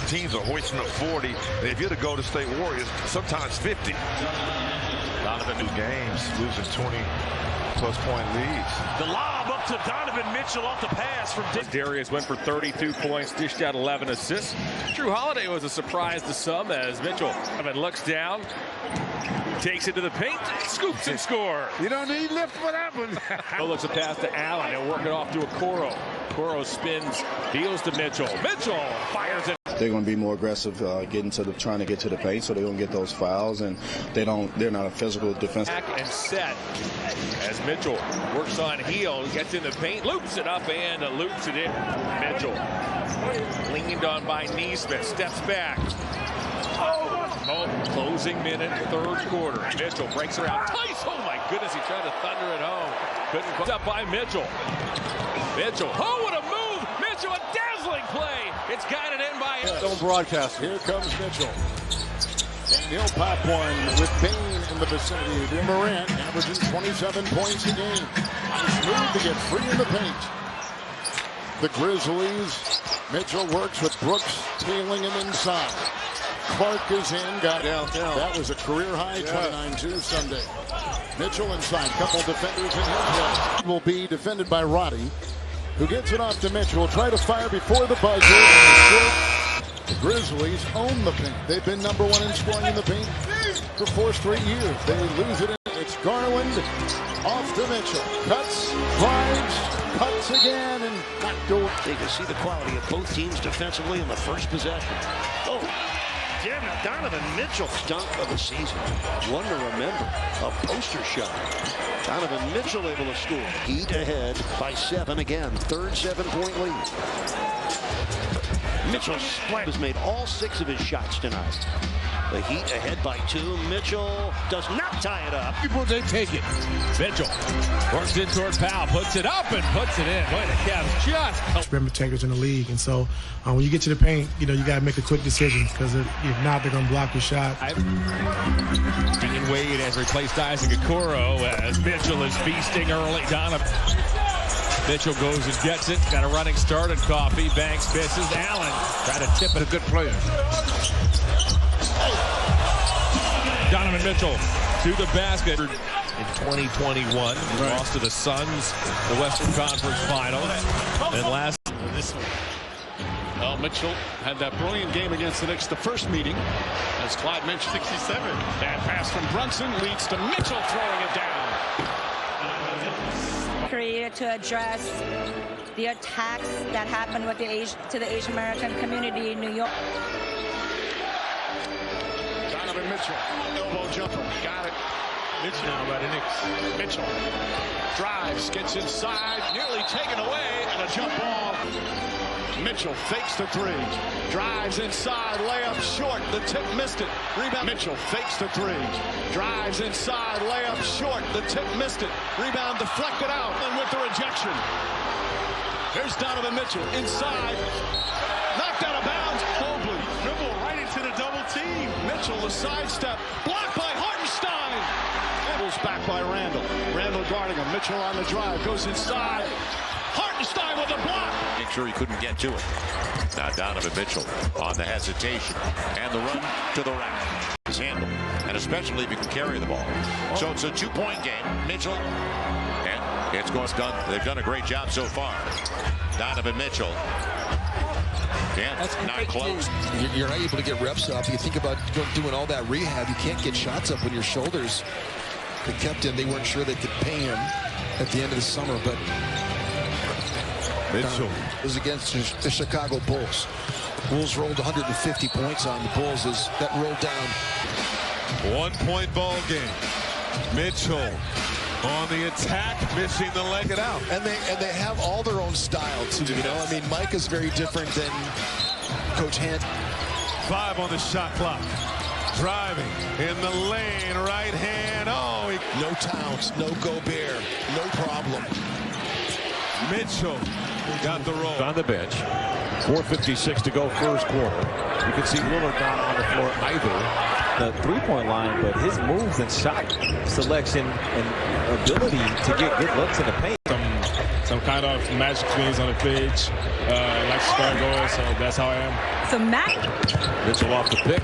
Teams are hoisting up 40. And if you're the Golden State Warriors, sometimes 50. Donovan, 2 games, losing 20-plus point leads. The lob up to Donovan Mitchell off the pass from Darius went for 32 points, dished out 11 assists. Drew Holiday was a surprise to some as Mitchell looks down, takes it to the paint, scoops and score. You don't need lift for that one. Looks a pass to Allen. They'll work it off to Okoro. Okoro spins, deals to Mitchell. Mitchell fires it. They're going to be more aggressive, trying to get to the paint, so they're going to get those fouls, and they're not a physical defense. Back and set as Mitchell works on heel, gets in the paint, loops it up and loops it in. Mitchell leaned on by Neesmith, steps back. Closing minute, 3rd quarter. Mitchell breaks around. Tice, oh my goodness, he tried to thunder it home. Couldn't put up by Mitchell. Mitchell, oh, what a move! Mitchell, a dazzling play. It's guided in by Don't broadcast. Here comes Mitchell. He'll pop one with Bain in the vicinity. Morant averaging 27 points a game. Nice move to get free in the paint. The Grizzlies. Mitchell works with Brooks tailing him inside. Clark is in, got down. That was a career high, 29-2 Sunday. Mitchell inside, couple defenders in his way. Will be defended by Roddy, who gets it off to Mitchell. Will try to fire before the buzzer. The Grizzlies own the paint. They've been #1 in scoring in the paint for 4 straight years. They lose it. It's Garland off to Mitchell. Cuts, drives, cuts again, and not doing. They can see the quality of both teams defensively in the first possession. Oh. Damn it, Donovan Mitchell, dunk of the season. One to remember, a poster shot. Donovan Mitchell able to score. Heat ahead by 7 again. 3rd 7-point lead. Mitchell has made all 6 of his shots tonight. The Heat ahead by 2. Mitchell does not tie it up. People, they take it. Mitchell works in toward Powell, puts it up and puts it in. Boy, the Cavs just. Rim protectors in the league, and so when you get to the paint, you got to make a quick decision because if not, they're going to block your shot. Dean Wade has replaced Isaac Okoro as Mitchell is feasting early. Donovan. Mitchell goes and gets it. Got a running start at Coffee. Banks misses. Allen try to tip it. A good player. Donovan Mitchell to the basket in 2021. Lost to the Suns, the Western Conference Finals. And last this one. Well, Mitchell had that brilliant game against the Knicks the first meeting. As Clyde mentioned, 67. Bad pass from Brunson leads to Mitchell throwing it down. Created to address the attacks that happened with the Asian American community in New York. Donovan Mitchell, elbow jumper, got it. Mitchell now by the Knicks. Mitchell drives, gets inside, nearly taken away, and a jump ball. Mitchell fakes the three, drives inside, layup short. The tip missed it. Rebound. Mitchell fakes the three, drives inside, layup short. The tip missed it. Rebound deflected out, and with the rejection. Here's Donovan Mitchell inside, knocked out of bounds. Mobley dribble right into the double team. Mitchell the sidestep, blocked by Hartenstein. Pulls back by Randall. Randall guarding him. Mitchell on the drive, goes inside. Hartenstein with a block. Make sure he couldn't get to it. Now Donovan Mitchell on the hesitation and the run to the rack. His handle, and especially if you can carry the ball. So it's a 2-point game. Mitchell, and it's going done. They've done a great job so far. Donovan Mitchell. Yeah, that's not close. You're not able to get reps up. You think about doing all that rehab. You can't get shots up when your shoulders. They kept him. They weren't sure they could pay him at the end of the summer, but Mitchell is against the Chicago Bulls. Bulls rolled 150 points on the Bulls as that rolled down. 1-point ball game. Mitchell on the attack, missing the leg it out. And they have all their own style too. You know, I mean, Mike is very different than Coach Hand. 5 on the shot clock. Driving in the lane, right hand. Oh, no Towns, no Gobert, no problem. Mitchell got the roll. On the bench. 4:56 to go first quarter. You can see Lillard not on the floor either. The three-point line, but his moves and shot selection and ability to get good looks in the paint. Some kind of magic things on the pitch. Like to score goals, so that's how I am. So Matt Mitchell off the pick.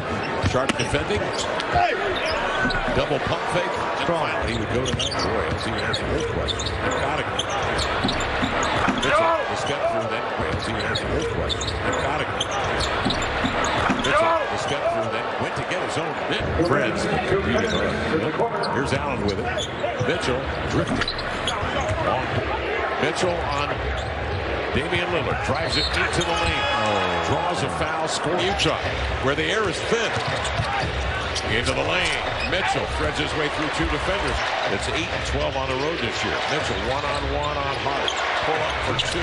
Sharp defending. Double pump fake. And finally, he would go tonight. Boy, LZ answered those questions. Mitchell, the step through, then LZ answered those questions. Mitchell, the step through, then went to get his own. Fred's here's Allen with it. Mitchell drifting. Long. Mitchell on Damian Lillard. Drives it into the lane. Draws a foul. Score Utah, where the air is thin. Into the lane. Mitchell threads his way through 2 defenders. It's 8 and 12 on the road this year. Mitchell one-on-one on Hart. Pull up for 2.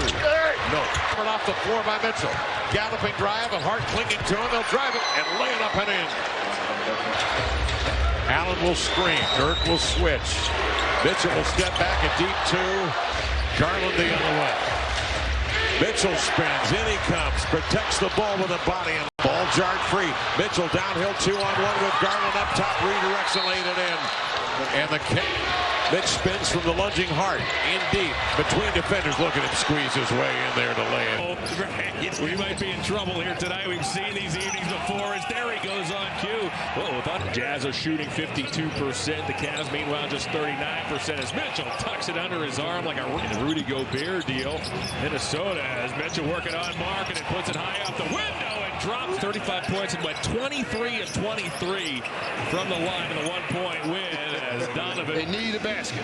No. Coming off the floor by Mitchell. Galloping drive, and Hart clinging to him. They'll drive it and lay it up and in. Allen will screen. Dirk will switch. Mitchell will step back a deep 2. Garland the other way. Mitchell spins. In he comes. Protects the ball with a body. And ball jarred free. Mitchell downhill 2-on-1 with Garland up top. Redirects and laid it in. And the kick. Mitch spins from the lunging Hart. In deep. Between defenders. Look at him squeeze his way in there to lay it. We might be in trouble here tonight. We've seen these evenings before. As there he goes on cue. Whoa, thought Jazz are shooting 52%. The Cavs, meanwhile, just 39%. As Mitchell tucks it under his arm like a Rudy Gobert deal. Minnesota has Mitchell working on Mark, and it puts it high out the window and drops 35 points and went 23 of 23 from the line in the 1-point win. As Donovan. They need a basket.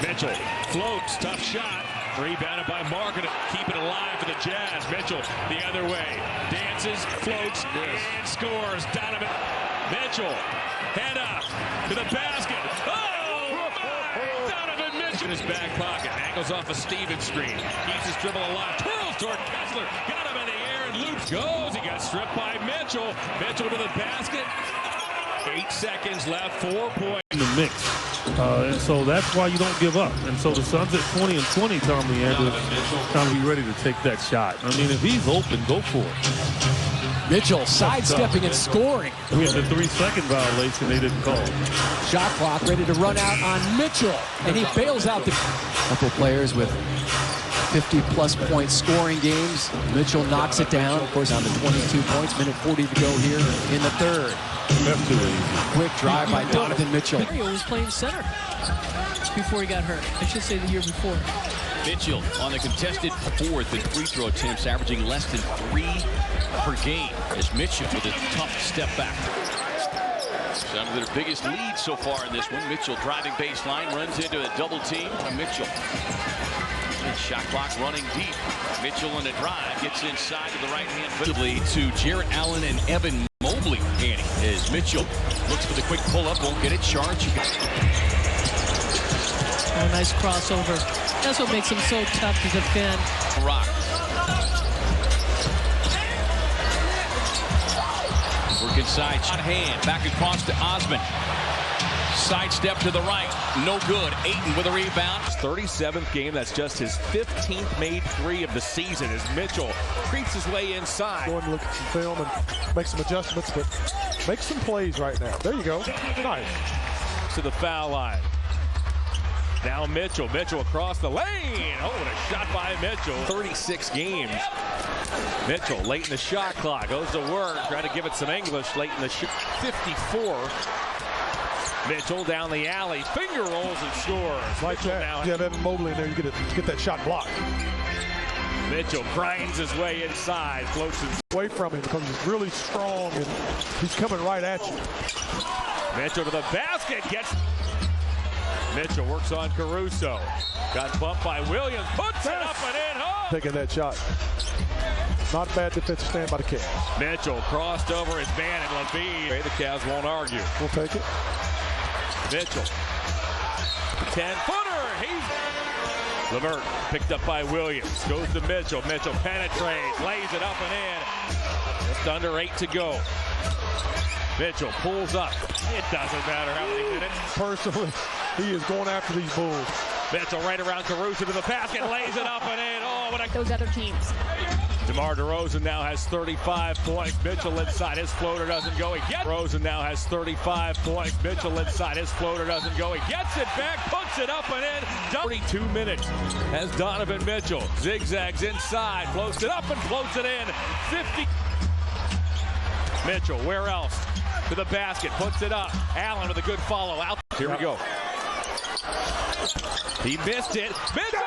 Mitchell floats, tough shot. Rebounded by Mark, keep it alive for the Jazz. Mitchell the other way. Dances, floats, and scores. Donovan Mitchell, head up to the basket. Oh, my! Donovan Mitchell in his back pocket. Angles off a Stevens screen. Keeps his dribble alive. Twirls toward Kessler. Got him in the air and loops. Goes. He got stripped by Mitchell. Mitchell to the basket. 8 seconds left. 4 points. In the mix. And so that's why you don't give up. And so the Suns at 20 and 20, Tom Leander, trying to be ready to take that shot. I mean, if he's open, go for it. Mitchell sidestepping and scoring. We had the 3-second violation they didn't call. Shot clock ready to run out on Mitchell, and he bails out the couple players with 50-plus point scoring games. Mitchell knocks it down, of course, on the 22 points. Minute 40 to go here in the third. That's too easy. Quick drive by Donovan Mitchell. Mario was playing center before he got hurt. I should say the year before. Mitchell on the contested fourth in free throw attempts, averaging less than 3 per game. As Mitchell with a tough step back. Some of their biggest lead so far in this one. Mitchell driving baseline, runs into a double team. Mitchell. And shot clock running deep. Mitchell in a drive, gets inside to the right hand. To Jarrett Allen and Evan Mobley. Annie, as Mitchell looks for the quick pull-up, won't get it charged. Oh, nice crossover. That's what makes him so tough to defend. Rock. Work inside, shot hand, back across to Osman. Sidestep to the right, no good. Ayton with a rebound. 37th game, that's just his 15th made three of the season as Mitchell creeps his way inside. Go and look at some film and make some adjustments, but make some plays right now. There you go. Nice. To the foul line. Now Mitchell across the lane. Oh, what a shot by Mitchell. 36 games. Mitchell late in the shot clock. Goes to work. Trying to give it some English late in the 54. Mitchell down the alley. Finger rolls and scores. Like Mitchell that. Now. You have Evan Mobley in there. You get that shot blocked. Mitchell grinds his way inside. Floats away from him because he's really strong and he's coming right at you. Mitchell to the basket. Gets. Mitchell works on Caruso. Got bumped by Williams. Puts it up and in. Oh! Taking that shot. Not a bad defensive stand by the Cavs. Mitchell crossed over his man and Levine. The Cavs won't argue. We'll take it. Mitchell. 10-footer. LeVert picked up by Williams. Goes to Mitchell. Mitchell penetrates. Lays it up and in. Just under 8 to go. Mitchell pulls up. It doesn't matter how many minutes. Personally, he is going after these Bulls. Mitchell right around Caruso to the basket, lays it up and in. Oh, what a... Those other teams. DeMar DeRozan now has 35 points. Mitchell inside. His floater doesn't go. He gets... DeRozan now has 35 points. Mitchell inside. His floater doesn't go. He gets it back, puts it up and in. 32 minutes has Donovan Mitchell. Zigzags inside, floats it up and floats it in. 50. Mitchell, where else? To the basket, puts it up. Allen with a good follow. Out. Here we go. He missed it. Mitchell!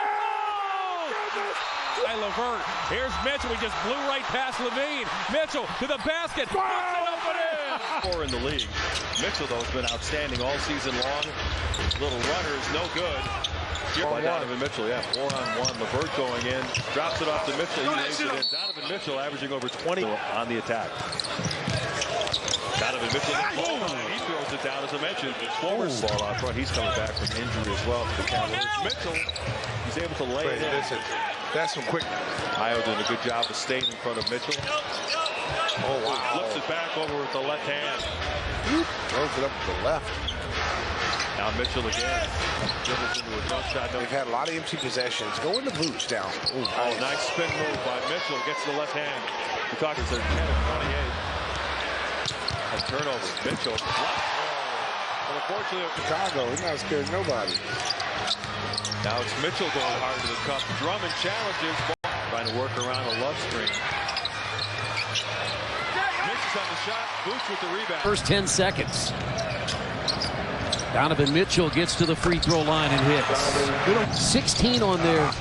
By LeVert. Here's Mitchell. He just blew right past Levine. Mitchell to the basket. Puts it up and in. Four in the league. Mitchell, though, has been outstanding all season long. Little runner is no good. Here by Donovan Mitchell, yeah, 4-on-1. LeVert going in. Drops it off to Mitchell. He lays it in. Donovan Mitchell averaging over 20 on the attack. Donovan Mitchell, he throws it down, as I mentioned. Forward ball out front. He's coming back from injury as well for the Cavaliers. Mitchell, he's able to lay it in. Listen, that's some quick. Io doing a good job of staying in front of Mitchell. Oh, wow. Flips it back over with the left hand. Throws it up to the left. Now Mitchell again. Dribbles into a jump shot. They've had a lot of empty possessions. Go in the boots down. Oh, nice spin move by Mitchell. Gets to the left hand. We're talking to 10 of 28. A turnover. Mitchell. But unfortunately, Chicago, he's not scared of nobody. Now it's Mitchell going hard to the cup. Drummond challenges. Trying to work around a love screen. Mitchell's on the shot. Boots with the rebound. First 10 seconds. Donovan Mitchell gets to the free throw line and hits. 16 on their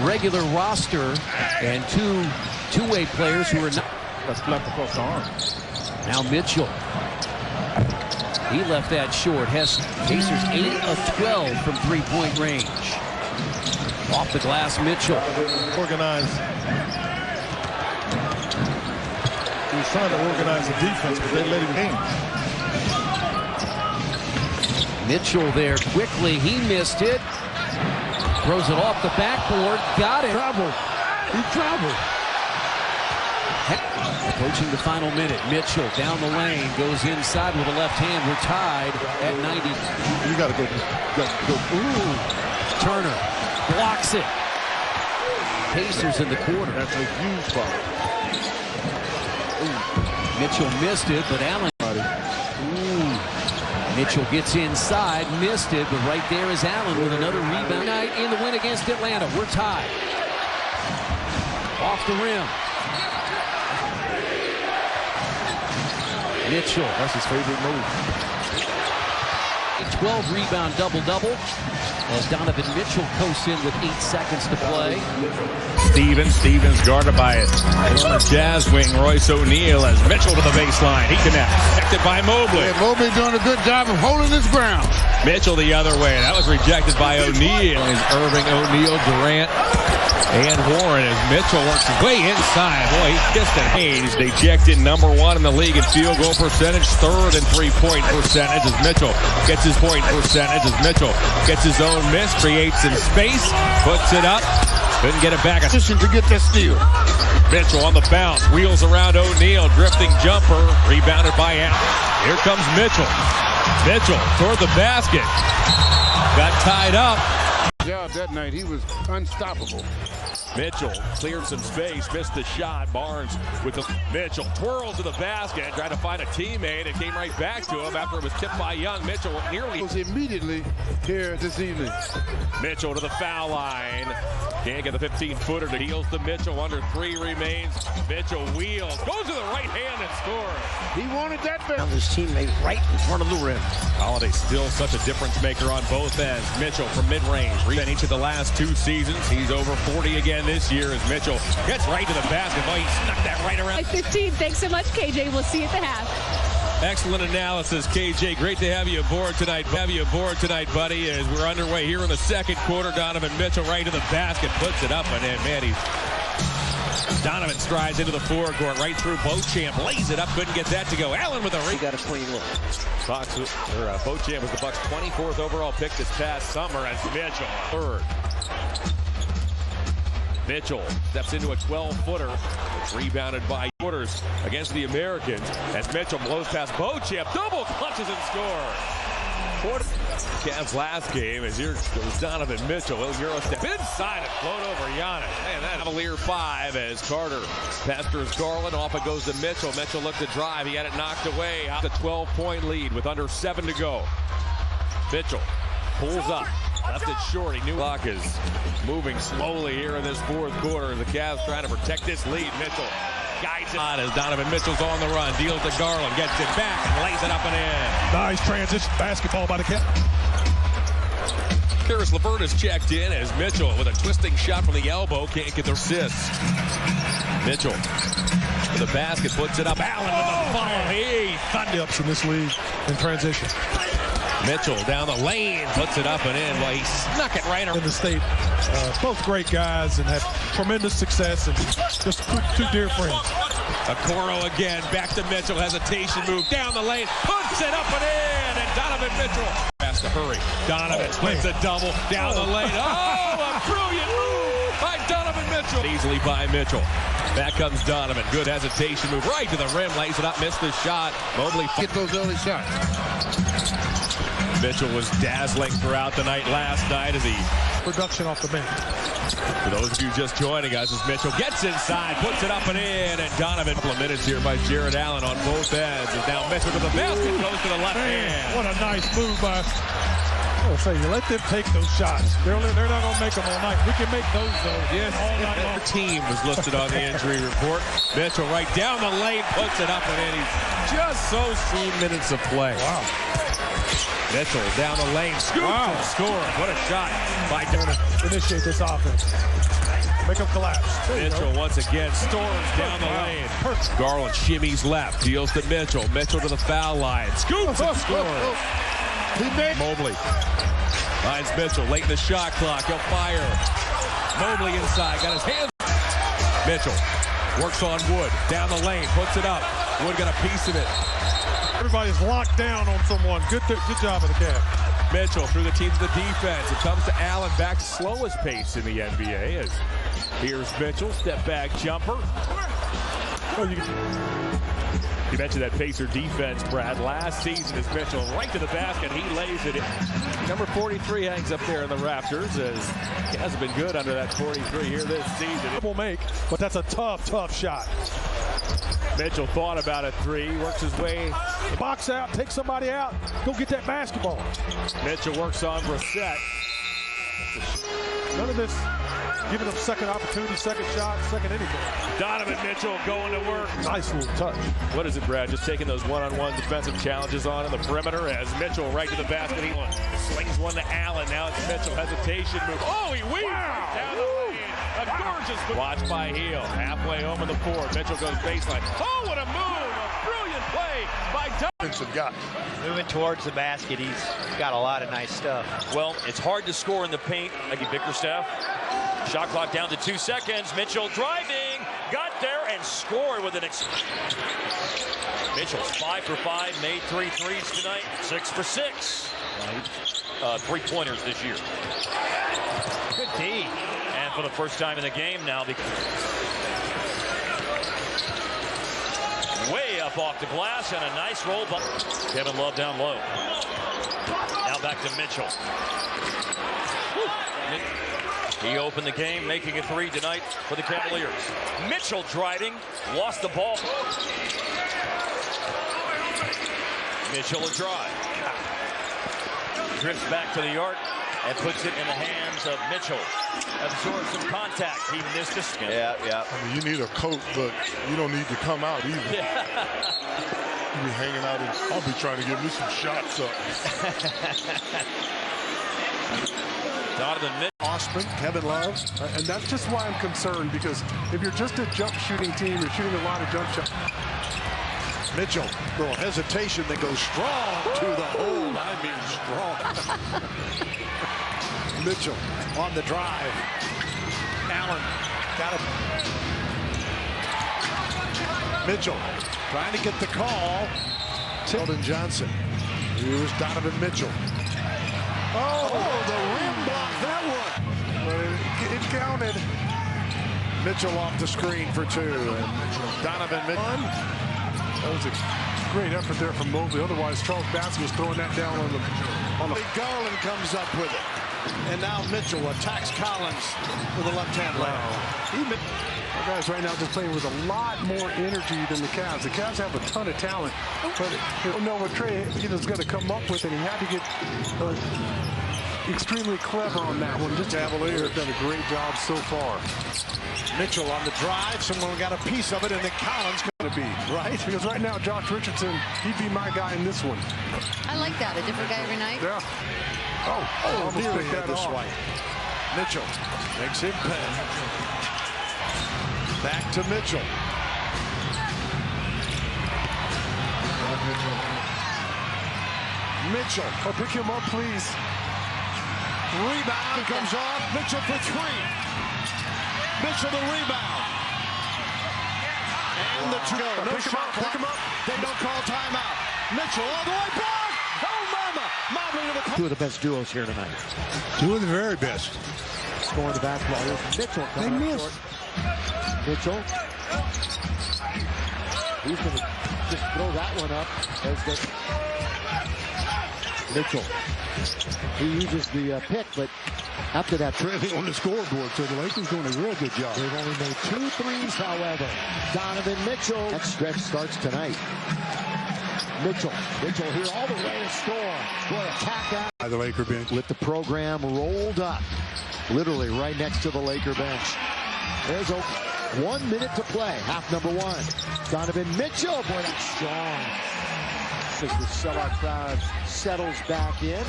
regular roster and two-way players who are not. That's left across the arm. Now Mitchell. He left that short. Pacers 8 of 12 from three-point range. Off the glass, Mitchell. Organized. He was trying to organize the defense, but they let him in. Mitchell there quickly. He missed it. Throws it off the backboard. Got it. He traveled. Approaching the final minute. Mitchell down the lane. Goes inside with a left hand. We're tied at 90. You got to go. Ooh. Turner blocks it. Pacers in the corner. That's a huge foul. Mitchell missed it, but Allen. Mitchell gets inside, missed it, but right there is Allen with another rebound. Night in the win against Atlanta. We're tied. Off the rim. Mitchell. That's his favorite move. A 12-rebound double-double as Donovan Mitchell coasts in with 8 seconds to play. Stevens guarded by it. Former Jazz wing Royce O'Neal as Mitchell to the baseline. He connects. Connected by Mobley. Yeah, Mobley doing a good job of holding his ground. Mitchell the other way. That was rejected by O'Neal. Is Irving, O'Neal, Durant, and Warren as Mitchell works way inside. Boy, he kissed it. He's ejected #1 in the league in field goal percentage, 3rd in three-point percentage as Mitchell gets his point percentage as Mitchell gets his own miss, creates some space, puts it up, couldn't get it back. Position to get that steal. Mitchell on the bounce, wheels around O'Neal, drifting jumper, rebounded by Allen. Here comes Mitchell. Mitchell toward the basket, got tied up. Job that night, he was unstoppable. Mitchell cleared some space, missed the shot. Barnes with the Mitchell twirls to the basket, tried to find a teammate. It came right back to him after it was tipped by Young. Mitchell nearly was immediately here this evening. Mitchell to the foul line. Can't get the 15-footer to heels to Mitchell. Under 3 remains. Mitchell wheels, goes to the right hand and scores. He wanted that ball. His teammate right in front of the rim. Holiday still such a difference maker on both ends. Mitchell from mid-range. In each of the last 2 seasons, he's over 40 again this year as Mitchell gets right to the basket. Boy, he snuck that right around. 15. Thanks so much, KJ. We'll see you at the half. Excellent analysis, KJ. Great to have you aboard tonight. Buddy, as we're underway here in the second quarter. Donovan Mitchell right to the basket, puts it up, and then, man, Donovan strides into the forecourt, right through Beauchamp, lays it up, couldn't get that to go. Allen with a He got a clean look. Beauchamp was the Bucks' 24th overall pick this past summer as Mitchell, 3rd. Mitchell steps into a 12-footer. It's rebounded by Quarters against the Americans as Mitchell blows past Beauchamp, double clutches and scores. Cavs last game as here goes Donovan Mitchell. Will Euro step inside and float over Giannis. Man, that Cavalier 5 as Carter pastors Garland. Off it goes to Mitchell. Mitchell looked to drive. He had it knocked away. Out the 12-point lead with under 7 to go. Mitchell pulls up. Left it short. He knew the clock is moving slowly here in this fourth quarter. The Cavs trying to protect this lead. Mitchell guides it as Donovan Mitchell's on the run. Deals to Garland. Gets it back and lays it up and in. Nice transition basketball by the Cavs. Karis LeVert is checked in as Mitchell with a twisting shot from the elbow. Can't get the assist. Mitchell with the basket. Puts it up. Allen with the follow. Hey, thunder-ups in this league in transition. Mitchell down the lane, puts it up and in. Well, he snuck it right around. In the state, both great guys and have tremendous success and just two dear friends. Okoro again, back to Mitchell, hesitation move down the lane, puts it up and in, and Donovan Mitchell has to hurry. Donovan splits a double down the lane. Oh, a brilliant move by Donovan Mitchell. Easily by Mitchell. Back comes Donovan, good hesitation move right to the rim, lays it up, missed the shot. Mobley get those early shots. Mitchell was dazzling throughout the night last night as he production off the bench. For those of you just joining us, as Mitchell gets inside, puts it up and in, and Donovan. Couple of minutes here by Jared Allen on both ends. And now Mitchell to the basket, goes to the left hand. What a nice move by. I'll say you let them take those shots. They're not going to make them all night. We can make those though. Yes. All night long. The team was listed on the injury report. Mitchell right down the lane, puts it up and in. He's just so 3 minutes of play. Wow. Mitchell down the lane, scoops and scores. What a shot by Donovan. Initiate this offense. Make them collapse. Mitchell once again storms down the lane. Garland shimmies left, deals to Mitchell. Mitchell to the foul line, scoops and scores. Mobley finds Mitchell late in the shot clock. He'll fire. Mobley inside, got his hands. Mitchell works on Wood down the lane, puts it up. Wood got a piece of it. Everybody's locked down on someone. Good job of the Cavs. Mitchell through the team to the defense. It comes to Allen, back to slowest pace in the NBA. As here's Mitchell, step back jumper. Oh, you mentioned that Pacer defense, Brad. Last season is Mitchell right to the basket. He lays it in. Number 43 hangs up there in the rafters as he hasn't been good under that 43 here this season. It will make, but that's a tough shot. Mitchell thought about a three, works his way. Box out, take somebody out, go get that basketball. Mitchell works on Brissett. None of this giving him second opportunity, second shot, second anything. Donovan Mitchell going to work. Nice little touch. What is it, Brad? Just taking those one-on-one defensive challenges on in the perimeter as Mitchell right to the basket. He slings one to Allen. Now it's Mitchell. Hesitation move. Oh, he weaves down the lane. A gorgeous move. Watch by Heel. Halfway home in the four. Mitchell goes baseline. Oh, what a move. A brilliant play by Donovan. Moving towards the basket. He's got a lot of nice stuff. Well, it's hard to score in the paint. Like Bickerstaff. Shot clock down to 2 seconds. Mitchell driving, got there and scored with an Mitchell's 5 for 5, made 3 threes tonight, 6 for 6. 3-pointers this year. Good D. And for the first time in the game now, way up off the glass and a nice roll. Kevin Love down low. Now back to Mitchell. He opened the game, making a 3 tonight for the Cavaliers. Mitchell driving, lost the ball. Mitchell a drive. Drifts back to the arc and puts it in the hands of Mitchell. Absorbs some contact. He missed a skin. Yeah. I mean, you need a coat, but you don't need to come out either. Yeah. You be hanging out and I'll be trying to give me some shots up. Donovan Mitchell. Osman, Kevin Love, and that's just why I'm concerned, because if you're just a jump shooting team, you're shooting a lot of jump shots. Mitchell, little hesitation that goes strong to the hole. I mean strong. Mitchell on the drive. Allen got it. Mitchell trying to get the call. Tilden Johnson. Here's Donovan Mitchell. Oh, the rim block that one. It counted. Mitchell off the screen for 2. And Donovan Mitchell. That was a great effort there from Mobley. Otherwise, Charles Bassey was throwing that down on the. Garland comes up with it. And now Mitchell attacks Collins with a left-hand layup. Our guys right now just playing with a lot more energy than the Cavs. The Cavs have a ton of talent, but you know what Trey is going to come up with, and he had to get extremely clever on that one. Just Cavaliers done a great job so far. Mitchell on the drive. Someone got a piece of it, and then Collins going to be right. Because right now, Josh Richardson, he'd be my guy in this one. I like that. A different guy every night. Yeah. Oh, nearly had this way. Mitchell makes him pay. Back to Mitchell. Mitchell. Oh, pick him up, please. Rebound comes off. Mitchell for 3. Mitchell the rebound. And the go. No shot clock. Pick him up. They don't call timeout. Mitchell all the way back. Oh, mama. Mobley to the 2 of the best duos here tonight. 2 of the very best. Scoring the basketball. Here's Mitchell. They missed. Mitchell. He's going to just throw that one up as the Mitchell. He uses the pick, but after that trailing on the scoreboard, so the Lakers doing a real good job. They've only made 2 threes, however. Donovan Mitchell. That stretch starts tonight. Mitchell here all the way to score. Boy, attack out. By the Laker bench. With the program rolled up. Literally right next to the Laker bench. There's 1 minute to play. Half number 1. Donovan Mitchell. Boy, that's strong. As the sellout crowd settles back in.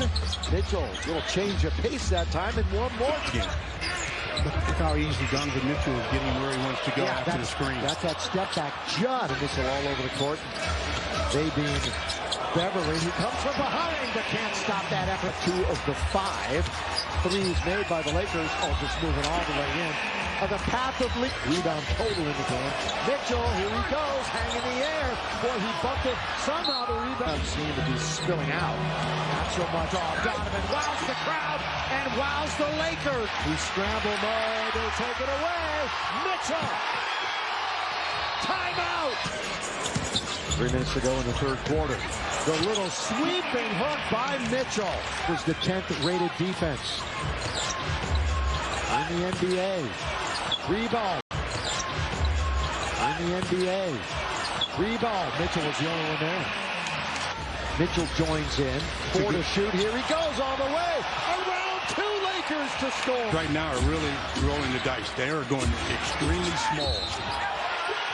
Mitchell, little change of pace that time and one more. Yeah. Look how easy Donovan Mitchell is getting where he wants to go after the screen. That's that step back jut. And Mitchell all over the court. They being Beverly, who comes from behind but can't stop that effort. 2 of the 5 threes made by the Lakers. Oh, just moving all the way in. The path of lead. Rebound total in the game. Mitchell, here he goes, hang in the air. Boy, he bumped it. Somehow the rebound seemed to be spilling out. Not so much off. Donovan wows the crowd and wows the Lakers. He scramble mode. They take it away. Mitchell. Timeout. 3 minutes to go in the 3rd quarter. The little sweeping hook by Mitchell was the 10th rated defense in the NBA. 3 ball in the NBA. Rebound. Mitchell was the only one there. Mitchell joins in. 4 to shoot. Here he goes all the way. Around 2 Lakers to score. Right now are really rolling the dice. They are going extremely small.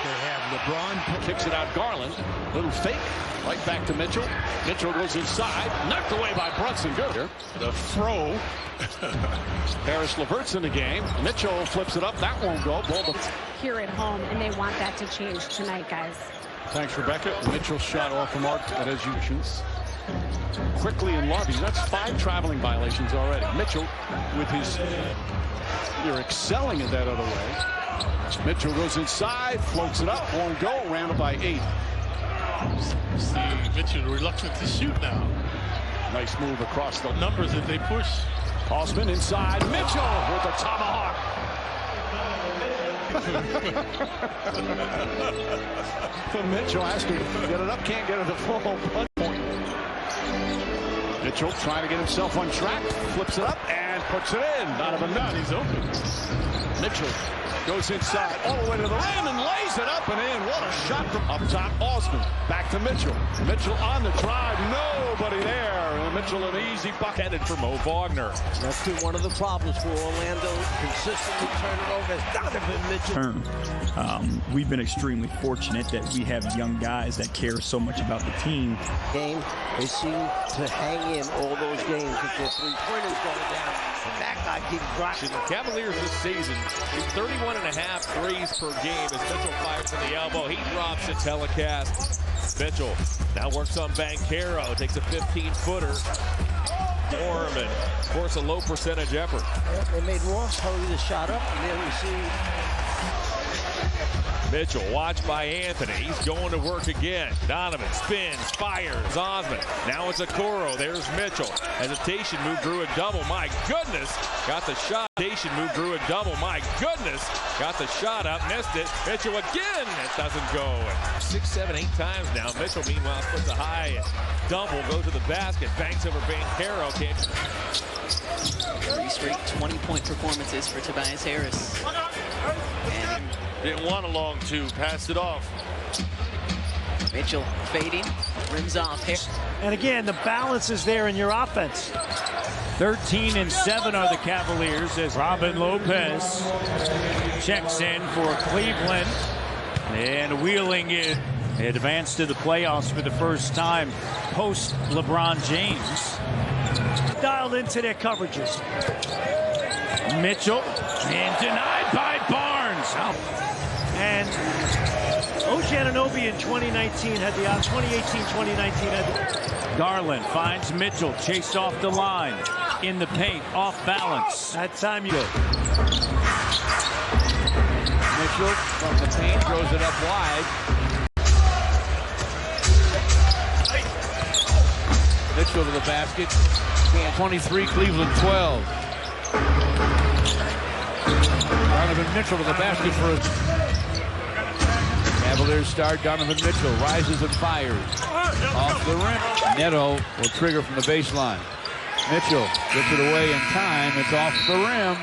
They have LeBron. Kicks it out Garland. Little fake. Right back to Mitchell. Mitchell goes inside. Knocked away by Brunson. Good. The throw. Harris LeVert's in the game. Mitchell flips it up. That won't go. Here at home, and they want that to change tonight, guys. Thanks, Rebecca. Mitchell shot off the mark, but as usual. Quickly in lobby. That's 5 traveling violations already. Mitchell with his... You're excelling in that other way. Mitchell goes inside, floats it up, won't go, rounded by 8. See Mitchell reluctant to shoot now. Nice move across the numbers that they push. Osman inside, Mitchell with the tomahawk. Mitchell has to get it up, can't get it to full point. Mitchell trying to get himself on track, flips it up and puts it in. Donovan Mitchell, he's open. Mitchell goes inside all the way to the rim and lays it up and in. What a shot from up top. Osman back to Mitchell. Mitchell on the drive. Nobody there. And Mitchell an easy bucket. Headed for Mo Wagner. That's been one of the problems for Orlando. Consistently turning over as Donovan Mitchell. We've been extremely fortunate that we have young guys that care so much about the team. Game, they seem to hang in all those games with their 3-pointers going down. And that guy keeps blocking. The Cavaliers this season, 31.5 threes per game as Mitchell fires from the elbow. He drops it. Telecast. Mitchell now works on Banchero. Takes a 15-footer. Form and force a low percentage effort. They made Ross hurry the shot up and then we see Mitchell watched by Anthony. He's going to work again. Donovan spins, fires. Osman. Now it's Okoro. There's Mitchell. Hesitation move, drew a double. My goodness. Got the shot. Hesitation move, drew a double. My goodness. Got the shot up. Missed it. Mitchell again. It doesn't go. 6, 7, 8 times now. Mitchell, meanwhile, puts a high double. Goes to the basket. Banks over Banchero. 3 straight 20-point performances for Tobias Harris. And didn't want a long 2, passed it off. Mitchell fading, rims off here. And again, the balance is there in your offense. 13 and 7 are the Cavaliers as Robin Lopez checks in for Cleveland. And Wheeling it advanced to the playoffs for the first time post LeBron James. Dialed into their coverages. Mitchell and denied by Barnes. And OG Anunoby in 2019 had the 2018-2019 had the... Garland finds Mitchell, chased off the line in the paint, off balance. That time you go. Mitchell from the paint throws it up wide. Mitchell to the basket. 23, Cleveland 12. Donovan Mitchell to the basket for a... Cavaliers star Donovan Mitchell rises and fires. Off the rim. Neto will trigger from the baseline. Mitchell gets it away in time. It's off the rim.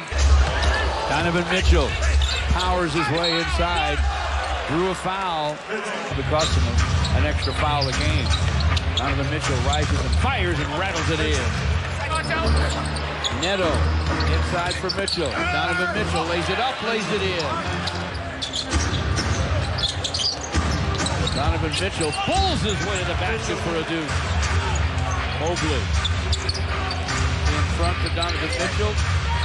Donovan Mitchell powers his way inside. Drew a foul. It cost him an extra foul a game. Donovan Mitchell rises and fires and rattles it in. Neto inside for Mitchell. Donovan Mitchell lays it up, lays it in. Donovan Mitchell pulls his way to the basket for a deuce. Mobley in front to Donovan Mitchell.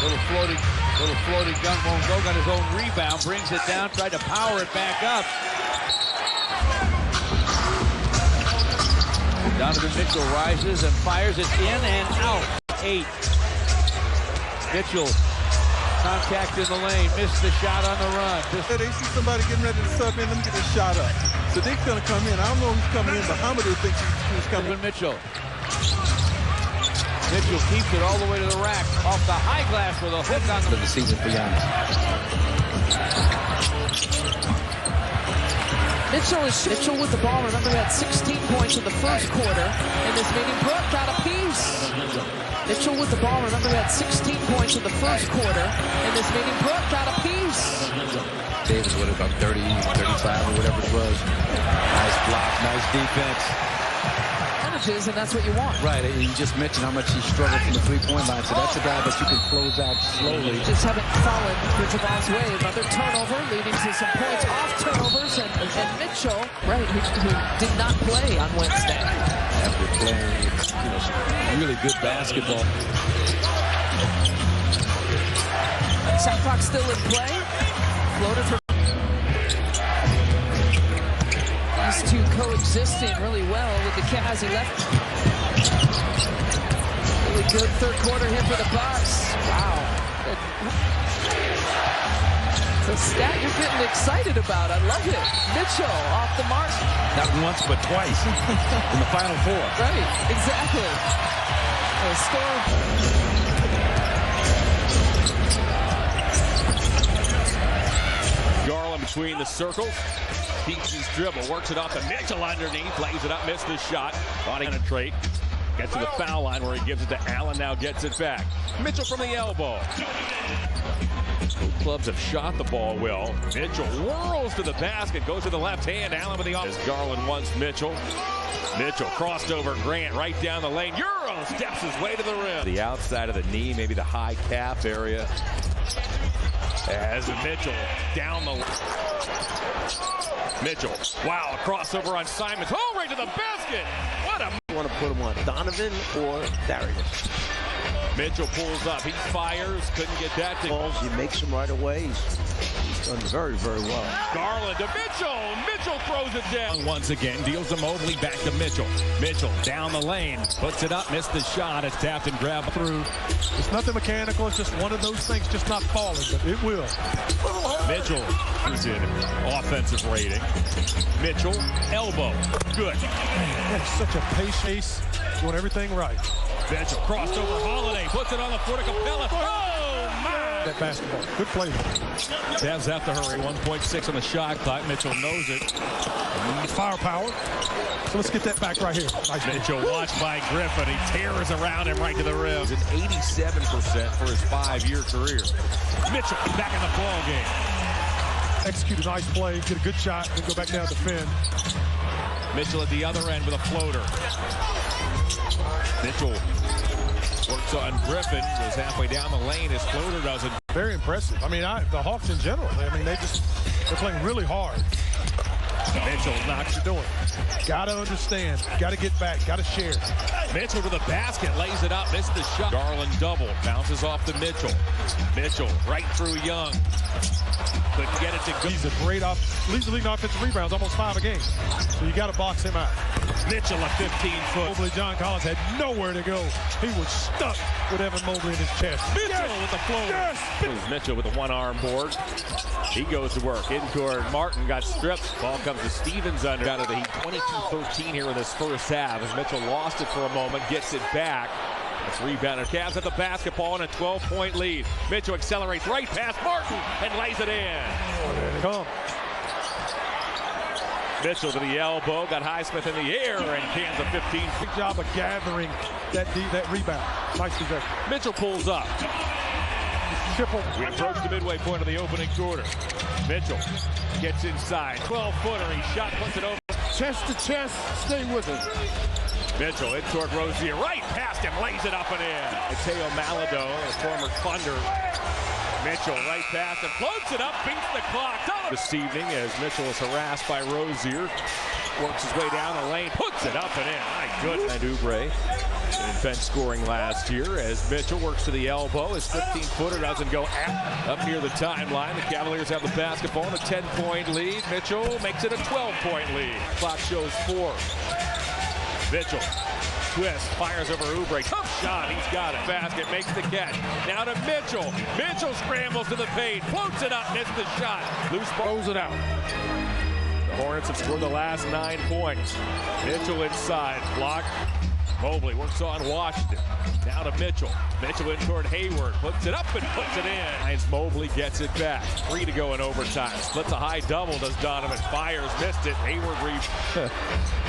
Little floating gun won't go. Got his own rebound. Brings it down. Tried to power it back up. Donovan Mitchell rises and fires it in and out. 8. Mitchell, contact in the lane, missed the shot on the run. They see somebody getting ready to sub in, let me get this shot up. So they're going to come in. I don't know who's coming in, but Hamidou thinks he's coming in. Mitchell. Mitchell keeps it all the way to the rack. Off the high glass with a hook on the season for Giannis. Mitchell with the ball. Remember, he had 16 points in the first quarter in this meeting. Brooke got a piece. Mitchell with the ball. Remember, he had 16 points in the first quarter in this meeting. Brooke got a piece. Davis, what, about 30, 35 or whatever it was. Nice block, nice defense. And that's what you want. Right, you just mentioned how much he struggled from the three-point line, so that's a guy that you can close out slowly. Just haven't fallen Javon's way. Another turnover leading to some points off turnovers, and Mitchell, right, who did not play on Wednesday. After playing, some really good basketball. Shot clock still in play. Floater for these two coexisting really well with the Cavs. He left. Really good third quarter here for the Bucks. Wow. It's a stat you're getting excited about. I love it. Mitchell off the mark. Not once, but twice in the Final Four. Right, exactly. A score. Garland between the circles. Keeps his dribble, works it off to Mitchell underneath, lays it up, missed his shot. Thought he penetrate. Gets to the foul line where he gives it to Allen, now gets it back. Mitchell from the elbow. Both clubs have shot the ball well. Mitchell whirls to the basket, goes to the left hand. Allen with the offense. Garland wants Mitchell. Mitchell crossed over Grant right down the lane. Euro steps his way to the rim. The outside of the knee, maybe the high calf area. As Mitchell down the Mitchell. Wow, crossover on Simons. Oh, right to the basket. What a... You want to put him on Donovan or Darius? Mitchell pulls up. He fires. Couldn't get that to... He makes him right away. He's done very, very well. Garland to Mitchell. Mitchell throws it down. Once again, deals to Mobley. Back to Mitchell. Mitchell down the lane. Puts it up. Missed the shot. It's tapped and grabbed through. It's nothing mechanical. It's just one of those things just not falling, but it will. Mitchell is in offensive rating. Mitchell, elbow. Good. Man, such a pace, doing everything right. Mitchell crossed over Holiday. Puts it on the floor to Capella. Oh, my! That basketball. Good play. Cavs have to hurry. 1.6 on the shot clock. Mitchell knows it. Firepower. So let's get that back right here. Nice Mitchell watched by Griffin. He tears around him right to the rim. He's at 87% for his 5-year career. Mitchell back in the ball game. Execute a nice play, get a good shot, then go back down, defend. Mitchell at the other end with a floater. Mitchell works on Griffin, goes halfway down the lane. His floater doesn't. Very impressive. I mean, the Hawks in general, I mean, they're playing really hard. Mitchell knocks it doing. Got to understand, got to get back, got to share. Mitchell to the basket, lays it up, missed the shot. Garland double, bounces off to Mitchell. Mitchell right through Young. Couldn't get it to go. He's a great leads the league in offensive rebounds, almost 5 a game. So you got to box him out. Mitchell a 15-foot. Mobley, John Collins had nowhere to go. He was stuck with Evan Mobley in his chest. Mitchell with the floater. Yes. Mitchell with a one-arm board. He goes to work. In court, Martin got stripped. Ball comes to Stevens under out of the Heat. 22-13 here in this first half as Mitchell lost it for a moment, gets it back. It's rebounded. Cavs at the basketball and a 12-point lead. Mitchell accelerates right past Martin and lays it in. There they come. Mitchell to the elbow, got Highsmith in the air and cans a 15. Big job of gathering that rebound. Nice possession. Mitchell pulls up. Triple. We approach the midway point of the opening quarter. Mitchell gets inside. 12-footer. He shot, puts it over. Chest to chest. Stay with him. Mitchell in toward Rozier. Right past him. Lays it up and in. Mateo Malado, a former Thunder. Mitchell right past him. Floats it up. Beats the clock. This evening as Mitchell is harassed by Rozier. Works his way down the lane. Puts it up and in. My goodness. And Oubre in bench scoring last year as Mitchell works to the elbow. His 15-footer doesn't go up near the timeline. The Cavaliers have the basketball in a 10-point lead. Mitchell makes it a 12-point lead. Clock shows 4. Mitchell twist, fires over Oubre. Tough shot, he's got it. Basket, makes the catch. Now to Mitchell. Mitchell scrambles to the paint, floats it up, missed the shot. Loose ball. Throws it out. The Hornets have scored the last 9 points. Mitchell inside, block. Mobley works on Washington. Now to Mitchell. Mitchell in toward Hayward. Puts it up and puts it in. Mobley gets it back. 3 to go in overtime. Splits a high double, does Donovan. Fires, missed it. Hayward reads.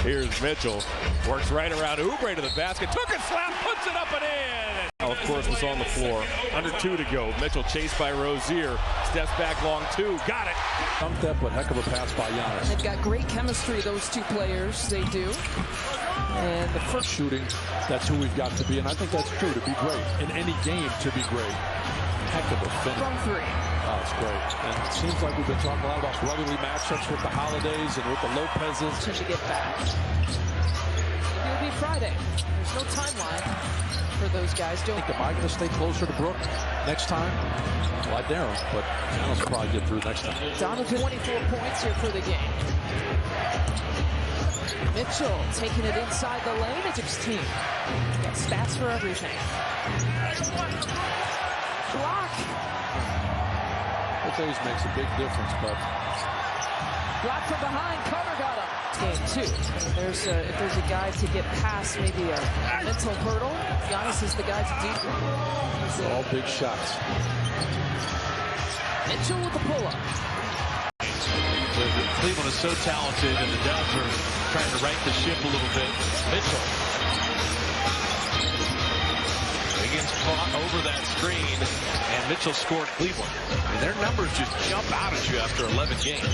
Here's Mitchell. Works right around Oubre to the basket. Took a slap, puts it up and in. Of course, was on the floor. Under 2 to go. Mitchell chased by Rozier. Steps back long 2. Got it. Dumped that, but heck of a pass by Giannis. They've got great chemistry, those two players. They do. And the first shooting, that's who we've got to be. And I think that's true, to be great. In any game, to be great. Heck of a finish. From 3. Oh, it's great. And it seems like we've been talking a lot about brotherly matchups with the Holidays and with the Lopez's. To get back. It'll be Friday. There's no timeline for those guys. Am I going to stay closer to Brook next time? Well, I dare him, but Giannis will probably get through next time. Donovan, 24 points here for the game. Mitchell taking it inside the lane at 16. Got stats for everything. Block. Which always makes a big difference, but block from behind. Carter got him. Game 2. If there's a guy to get past maybe a mental hurdle, Giannis is the guy to do. All big shots. Mitchell with the pull-up. Cleveland is so talented, and the Dubs are trying to right the ship a little bit. Mitchell. Wiggins caught over that screen, and Mitchell scored Cleveland. I mean, their numbers just jump out at you after 11 games.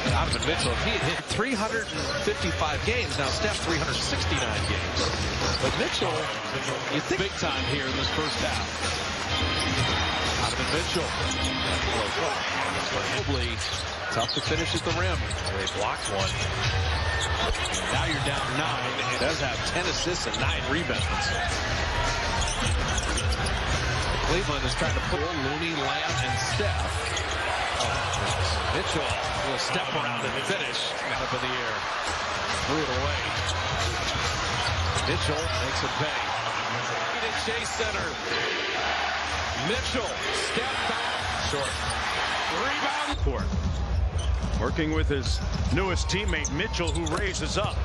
Donovan Mitchell, he had hit 355 games. Now Steph 369 games. But Mitchell, you think big time here in this first half. Donovan Mitchell. Probably tough to finish at the rim. They blocked one. Now you're down 9, and does have 10 assists and 9 rebounds. Cleveland is trying to put Looney, Lamb, and Steph. Mitchell will step around and finish. Got up in the air. Threw it away. Mitchell makes it pay. Chase center. Mitchell, step back. Short. Rebound. Court. Working with his newest teammate, Mitchell, who raises up.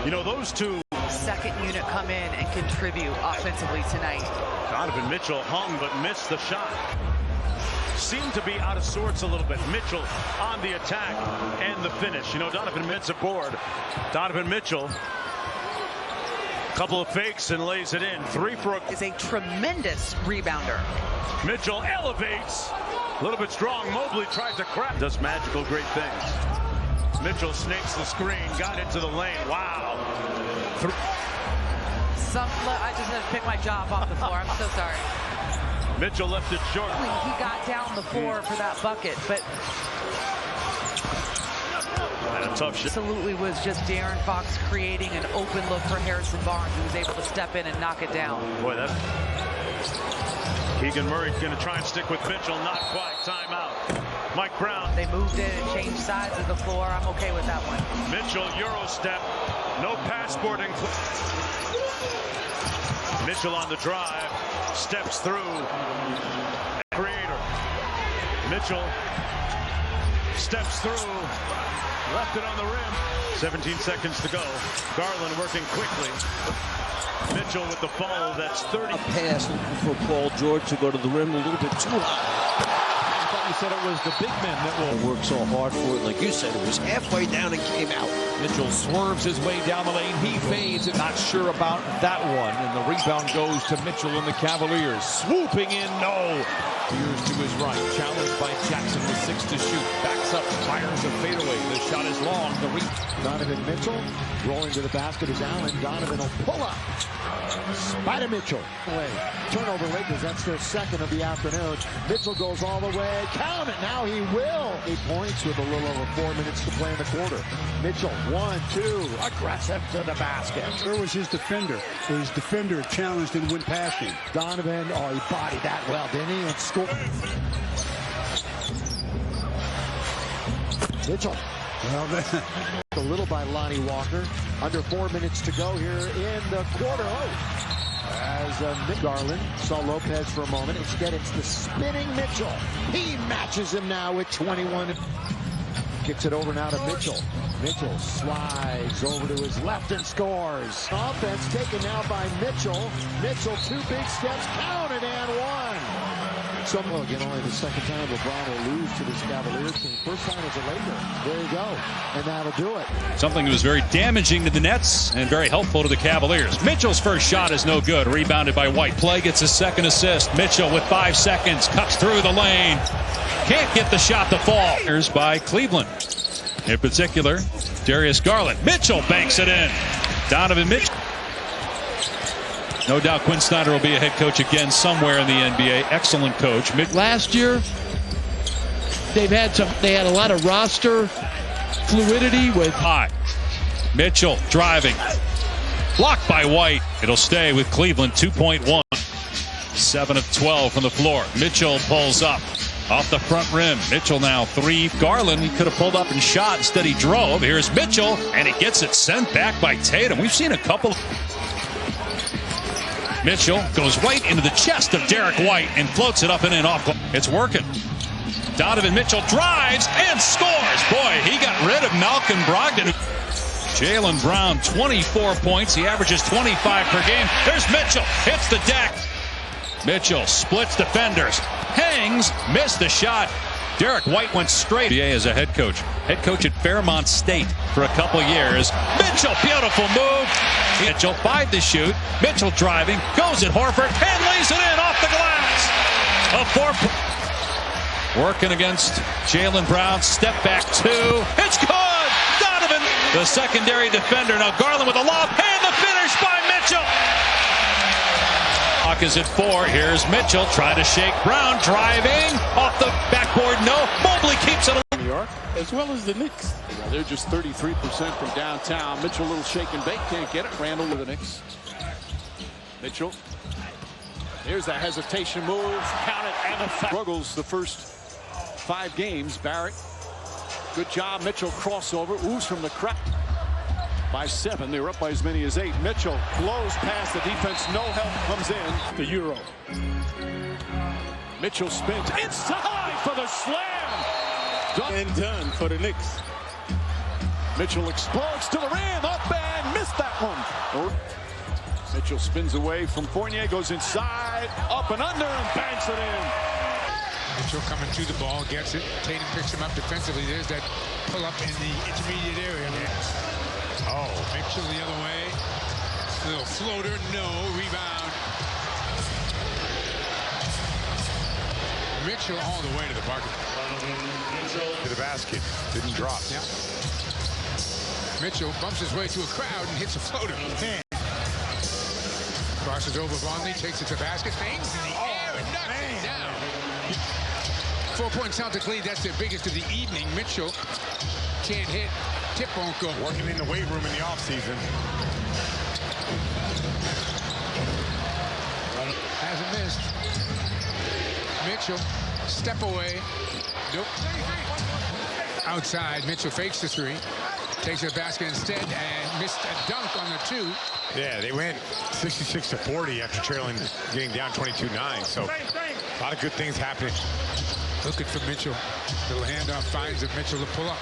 You know, those two. Second unit come in and contribute offensively tonight. Donovan Mitchell hung but missed the shot. Seemed to be out of sorts a little bit. Mitchell on the attack and the finish. You know, Donovan Mitchell's aboard. Donovan Mitchell. Couple of fakes and lays it in. 3 for a. Is a tremendous rebounder. Mitchell elevates. A little bit strong. Mobley tries to crack. Does magical great things. Mitchell snakes the screen. Got into the lane. Wow. I just had to pick my job off the floor. I'm so sorry. Mitchell left it short. He got down the floor for that bucket, but and a tough shot. Absolutely was just De'Aaron Fox creating an open look for Harrison Barnes, who was able to step in and knock it down. Boy, that Keegan Murray's going to try and stick with Mitchell. Not quite. Timeout. Mike Brown. They moved it and changed sides of the floor. I'm okay with that one. Mitchell, Euro step. No passporting. Mitchell on the drive. Steps through. Creator. Mitchell steps through. Left it on the rim. 17 seconds to go. Garland working quickly. Mitchell with the follow. That's 30. A pass for Paul George to go to the rim a little bit too high. I thought you said it was the big men that will work so hard for it. Like you said, it was halfway down and came out. Mitchell swerves his way down the lane. He fades. Not sure about that one. And the rebound goes to Mitchell and the Cavaliers. Swooping in, no. Here's to his right. Challenged by Jackson with 6 to shoot. Backs up, fires a fadeaway. The shot is long. Donovan Mitchell rolling to the basket is Allen. Donovan will pull up. Spider Mitchell. Turnover Lakers. That's their second of the afternoon. Mitchell goes all the way. Count it. Now he will. 8 points with a little over 4 minutes to play in the quarter. Mitchell, 1, 2, aggressive to the basket. Where was his defender? His defender challenged and went past him. Donovan, he bodied that well, didn't he? And scored. Mitchell. Well, a little by Lonnie Walker. Under 4 minutes to go here in the quarter. As Nick Garland saw Lopez for a moment. Instead, it's the spinning Mitchell. He matches him now with 21. Kicks it over now to Mitchell. Mitchell slides over to his left and scores. Offense taken now by Mitchell. Mitchell, 2 big steps, counted and 1. Again, only the second time LeBron will lose to this Cavaliers team. First time as a Laker. There you go. And that'll do it. Something that was very damaging to the Nets and very helpful to the Cavaliers. Mitchell's first shot is no good. Rebounded by White. Play gets his second assist. Mitchell with 5 seconds. Cuts through the lane. Can't get the shot to fall. Here's by Cleveland. In particular, Darius Garland. Mitchell banks it in. Donovan Mitchell. No doubt Quinn Snyder will be a head coach again somewhere in the NBA. Excellent coach. Last year, they had a lot of roster fluidity with high. Mitchell driving. Blocked by White. It'll stay with Cleveland. 2.1. 7 of 12 from the floor. Mitchell pulls up. Off the front rim. Mitchell now 3. Garland, he could have pulled up and shot. Instead he drove. Here's Mitchell, and he gets it sent back by Tatum. We've seen a couple. Mitchell goes right into the chest of Derek White and floats it up and in off. It's working. Donovan Mitchell drives and scores. Boy, he got rid of Malcolm Brogdon. Jaylen Brown, 24 points. He averages 25 per game. There's Mitchell. Hits the deck. Mitchell splits defenders. Hangs. Missed the shot. Derek White went straight. NBA as a head coach. Head coach at Fairmont State for a couple years. Mitchell, beautiful move. Mitchell, 5 to shoot. Mitchell driving. Goes at Horford and lays it in off the glass. A 4. Working against Jaylen Brown. Step back 2. It's good. Donovan, the secondary defender. Now Garland with a lob. And the finish by Mitchell. Clock is at 4. Here's Mitchell trying to shake Brown. Driving off the backboard. No. Mobley keeps it. New York, as well as the Knicks. They're just 33% from downtown. Mitchell, a little shake and bake, can't get it. Randall with the Knicks. Mitchell. Here's the hesitation move. Count it and a struggles the first 5 games. Barrett. Good job. Mitchell crossover. Ooze from the crack. By 7. They were up by as many as 8. Mitchell blows past the defense. No help comes in. The Euro. Mitchell spins inside for the slam. And done for the Knicks. Mitchell explodes to the rim. Up and missed that one. Mitchell spins away from Fournier. Goes inside. Up and under and banks it in. Mitchell coming to the ball. Gets it. Tatum picks him up defensively. There's that pull up in the intermediate area. Oh, Mitchell the other way. Little floater, no. Rebound. Mitchell all the way to the bucket. To the basket. Didn't drop. Yeah. Mitchell bumps his way through a crowd and hits a floater. Crosses over Vonleh, takes it to basket. Hangs in the air and knocks it down. 4-point Celtic lead. That's their biggest of the evening. Mitchell can't hit. Tip won't go. Working in the weight room in the offseason. Hasn't missed. Mitchell, step away. Nope. Outside, Mitchell fakes the 3. Takes the basket instead and missed a dunk on the 2. Yeah, they went 66-40 after trailing, getting down 22-9. So a lot of good things happening. Looking for Mitchell. Little handoff finds it. Mitchell to pull up.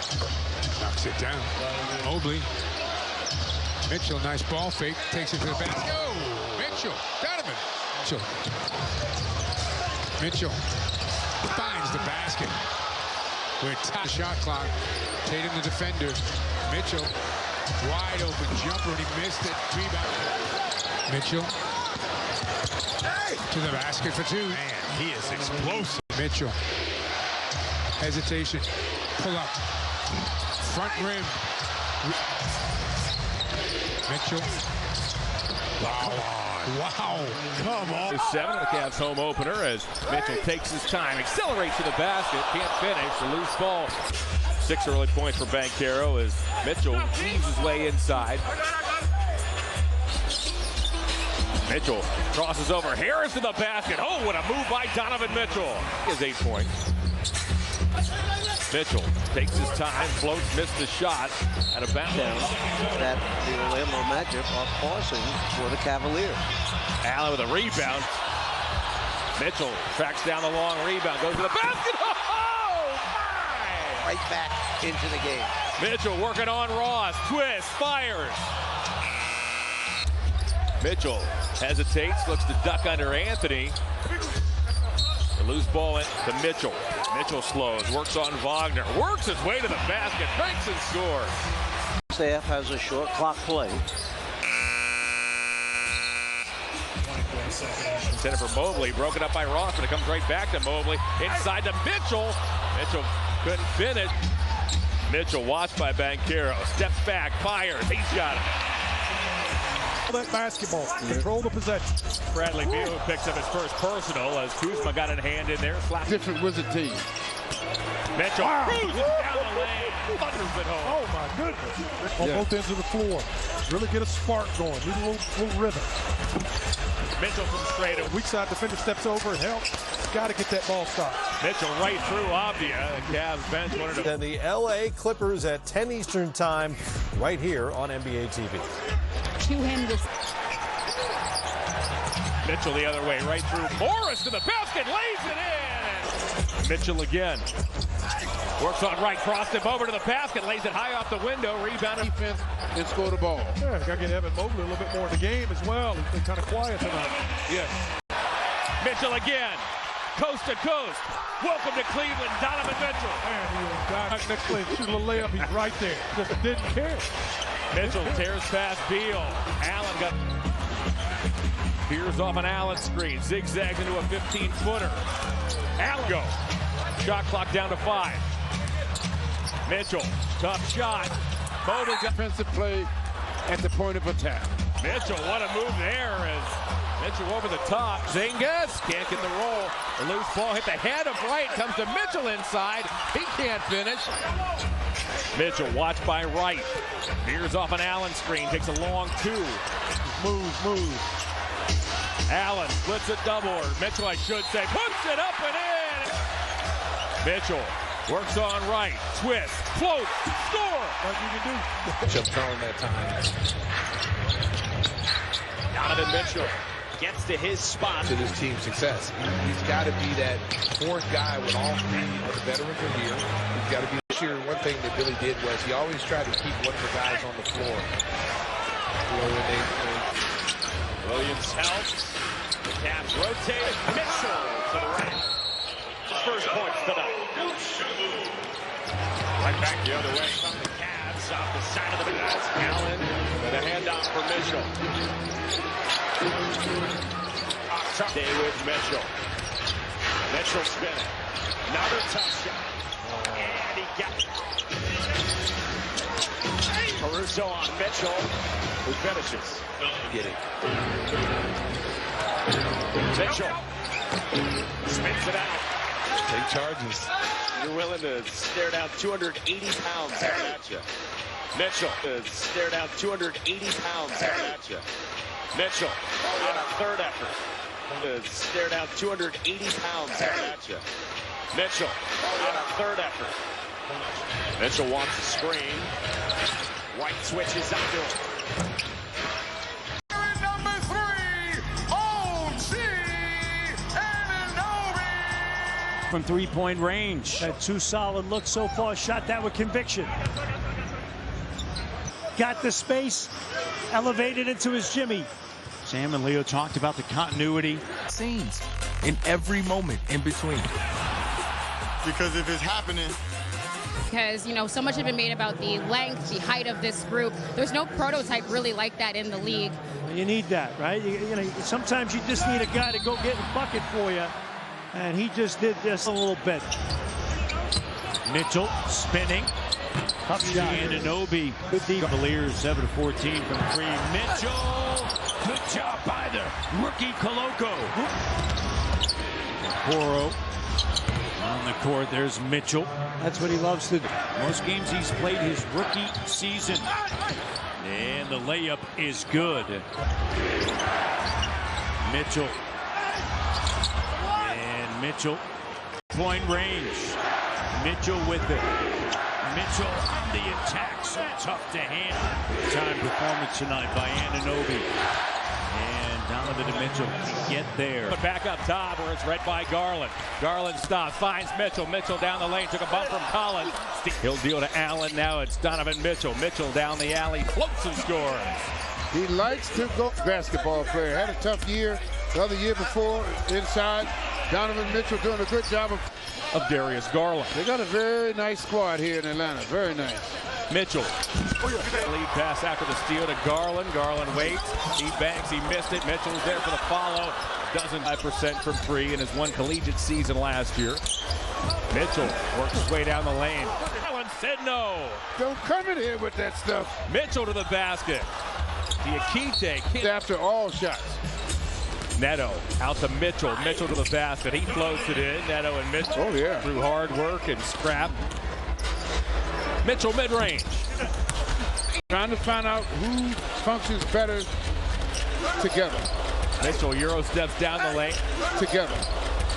Knocks it down. Mobley. Mitchell, nice ball fake. Takes it to the basket. Oh, Mitchell. Donovan. Mitchell finds the basket. We're top shot clock. Tatum the defender. Mitchell. Wide open jumper and he missed it. Rebound. Mitchell. To the basket for 2. Man, he is explosive. Mitchell. Hesitation. Pull up. Front rim. Mitchell. Wow. Wow. Come on. 7 of the Cavs home opener as Mitchell takes his time, accelerates to the basket, can't finish, a loose ball. 6 early points for Banchero as Mitchell weaves his way inside. Mitchell crosses over. Harris to the basket. Oh, what a move by Donovan Mitchell. He has 8 points. Mitchell takes his time, floats, missed the shot at a bounce. That the Orlando Magic are pausing for the Cavaliers. Allen with a rebound. Mitchell tracks down the long rebound, goes to the basket. Oh, my! Right back into the game. Mitchell working on Ross. Twist, fires. Mitchell hesitates, looks to duck under Anthony. The loose ball in to Mitchell. Mitchell slows, works on Wagner, works his way to the basket, makes and scores. Staff has a short clock play. Intended for Mobley, broken up by Ross, but it comes right back to Mobley. Inside to Mitchell. Mitchell couldn't finish. Mitchell watched by Banchero. Steps back, fires. He's got it. That basketball. Control the possession. Bradley Beal picks up his first personal as Kuzma got a hand in there. Different Wizard team. Mitchell cruises down the lane. Thunders it home. Oh, my goodness. On both ends of the floor. Really get a spark going. Need a little rhythm. Mitchell from straight away. Weak side defender steps over and helps. Got to get that ball stopped. Mitchell right through Abdia. The Cavs bench wanted to. Then the LA Clippers at 10 Eastern time right here on NBA TV. To him this. Mitchell the other way, right through Morris to the basket, lays it in. Mitchell again. Works on right, crossed him over to the basket, lays it high off the window, rebounded. Defense and score the ball. Yeah, got to get Evan Mobley a little bit more in the game as well. He's been kind of quiet tonight. Yes. Mitchell again, coast to coast. Welcome to Cleveland, Donovan Mitchell. Man, he got next play, shoot a little layup. He's right there. Just didn't care. Mitchell tears past Beal. Allen got. Peers off an Allen screen, zigzags into a 15-footer. Allen go. Shot clock down to 5. Mitchell, tough shot. Mobley Defensive play at the point of attack. Mitchell, what a move there as Mitchell over the top. Zingas can't get the roll. The loose ball hit the head of Wright. Comes to Mitchell inside. He can't finish. Mitchell watched by Wright. Veers off an Allen screen. Takes a long 2. Move. Allen splits a double. Mitchell, I should say, puts it up and in. Mitchell works on Wright. Twist. Float. Score. What you can do. Mitchell throwing that time. Donovan Mitchell gets to his spot. To this team's success. He's got to be that fourth guy when all 3 of the veterans are here. He's got to be. This year, one thing that Billy did was he always tried to keep one of the guys on the floor. Williams helps. The Cavs rotate. Mitchell to the right. First points tonight. Right back the other way from the Cavs off the side of the glass. Allen with a handoff for Mitchell. Stay with Mitchell. Mitchell spinning. Another tough shot. And he got it. Caruso on Mitchell, who finishes. Get it. Mitchell spins it out. Take charges. You're willing to stare down 280 pounds coming at you. Mitchell stare down 280 pounds coming at you. Mitchell on a third effort. Stare down 280 pounds coming at you. Mitchell on a third effort. Mitchell wants a screen. White switches under it. Number 3, OG Anunoby. From three-point range. Had 2 solid looks so far. Shot that with conviction. Got the space. Elevated into his Jimmy. Sam and Leo talked about the continuity. Scenes in every moment in between. Because if it's happening. Because, you know, so much has been made about the length, the height of this group. There's no prototype really like that in the league. You need that, right? You know, sometimes you just need a guy to go get a bucket for you. And he just did this a little bit. Mitchell spinning. Tough shot. Anunoby. Cavaliers 7-14 from 3. Mitchell. Good job by the rookie Koloko. Poro on the court. There's Mitchell. That's what he loves to do. Most games he's played his rookie season. And the layup is good. Mitchell. And Mitchell. Point range. Mitchell with it. Mitchell on the attack. So tough to handle. Time performance tonight by Anunoby. And Donovan Mitchell can get there. But back up top where it's read by Garland. Garland stops, finds Mitchell. Mitchell down the lane, took a bump from Collins. He'll deal to Allen. Now it's Donovan Mitchell. Mitchell down the alley, floats and scores. He likes to go basketball player. Had a tough year the other year before inside. Donovan Mitchell doing a good job of Darius Garland. They got a very nice squad here in Atlanta. Very nice. Mitchell. Lead pass after the steal to Garland. Garland waits. He banks. He missed it. Mitchell's there for the follow. Doesn't 5% from 3 in his one collegiate season last year. Mitchell works his way down the lane. Allen said no. Don't come in here with that stuff. Mitchell to the basket. Diakite after all shots. Neto out to Mitchell. Mitchell to the basket. He floats it in. Neto and Mitchell. Oh, yeah. Through hard work and scrap. Mitchell mid-range. Trying to find out who functions better together. Mitchell Euro steps down the lane. Together.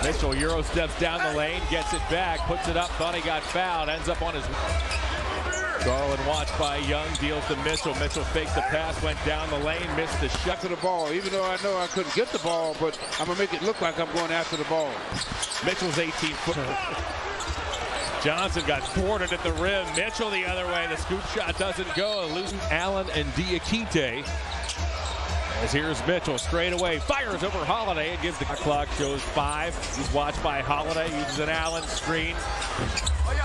Mitchell Euro steps down the lane, gets it back, puts it up, thought he got fouled, ends up on his... Garland watched by Young, deals to Mitchell. Mitchell faked the pass, went down the lane, missed the shot. To the ball, even though I know I couldn't get the ball, but I'm going to make it look like I'm going after the ball. Mitchell's 18-foot. Johnson got thwarted at the rim. Mitchell the other way. The scoop shot doesn't go. Losing Allen and Diakite. As here's Mitchell straight away. Fires over Holiday and gives the clock. Shows 5. He's watched by Holiday. Uses an Allen screen.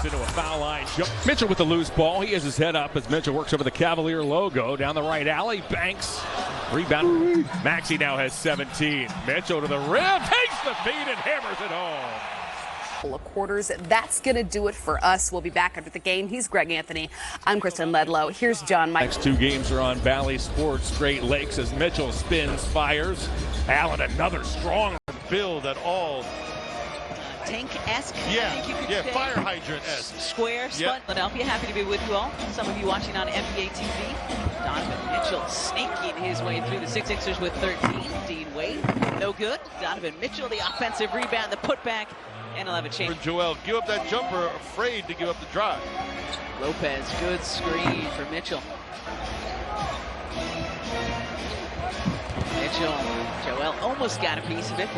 Into a foul line. Mitchell with the loose ball. He has his head up as Mitchell works over the Cavalier logo. Down the right alley. Banks. Rebound. Maxey now has 17. Mitchell to the rim. Takes the feed and hammers it home. Of quarters. That's going to do it for us. We'll be back after the game. He's Greg Anthony. I'm Kristen Ledlow. Here's John Mike. Next 2 games are on Valley Sports Great Lakes as Mitchell spins, fires. Allen another strong build at all. Tank-esque. Yeah, say. Fire hydrant-esque. Square, Spud, Philadelphia. Happy to be with you all. Some of you watching on NBA TV. Donovan Mitchell sneaking his way through the Sixers with 13. Dean Wade, no good. Donovan Mitchell, the offensive rebound, the putback. And he'll have a chance. Joel, give up that jumper, afraid to give up the drive. Lopez, good screen for Mitchell. Mitchell, Joel almost got a piece of it, but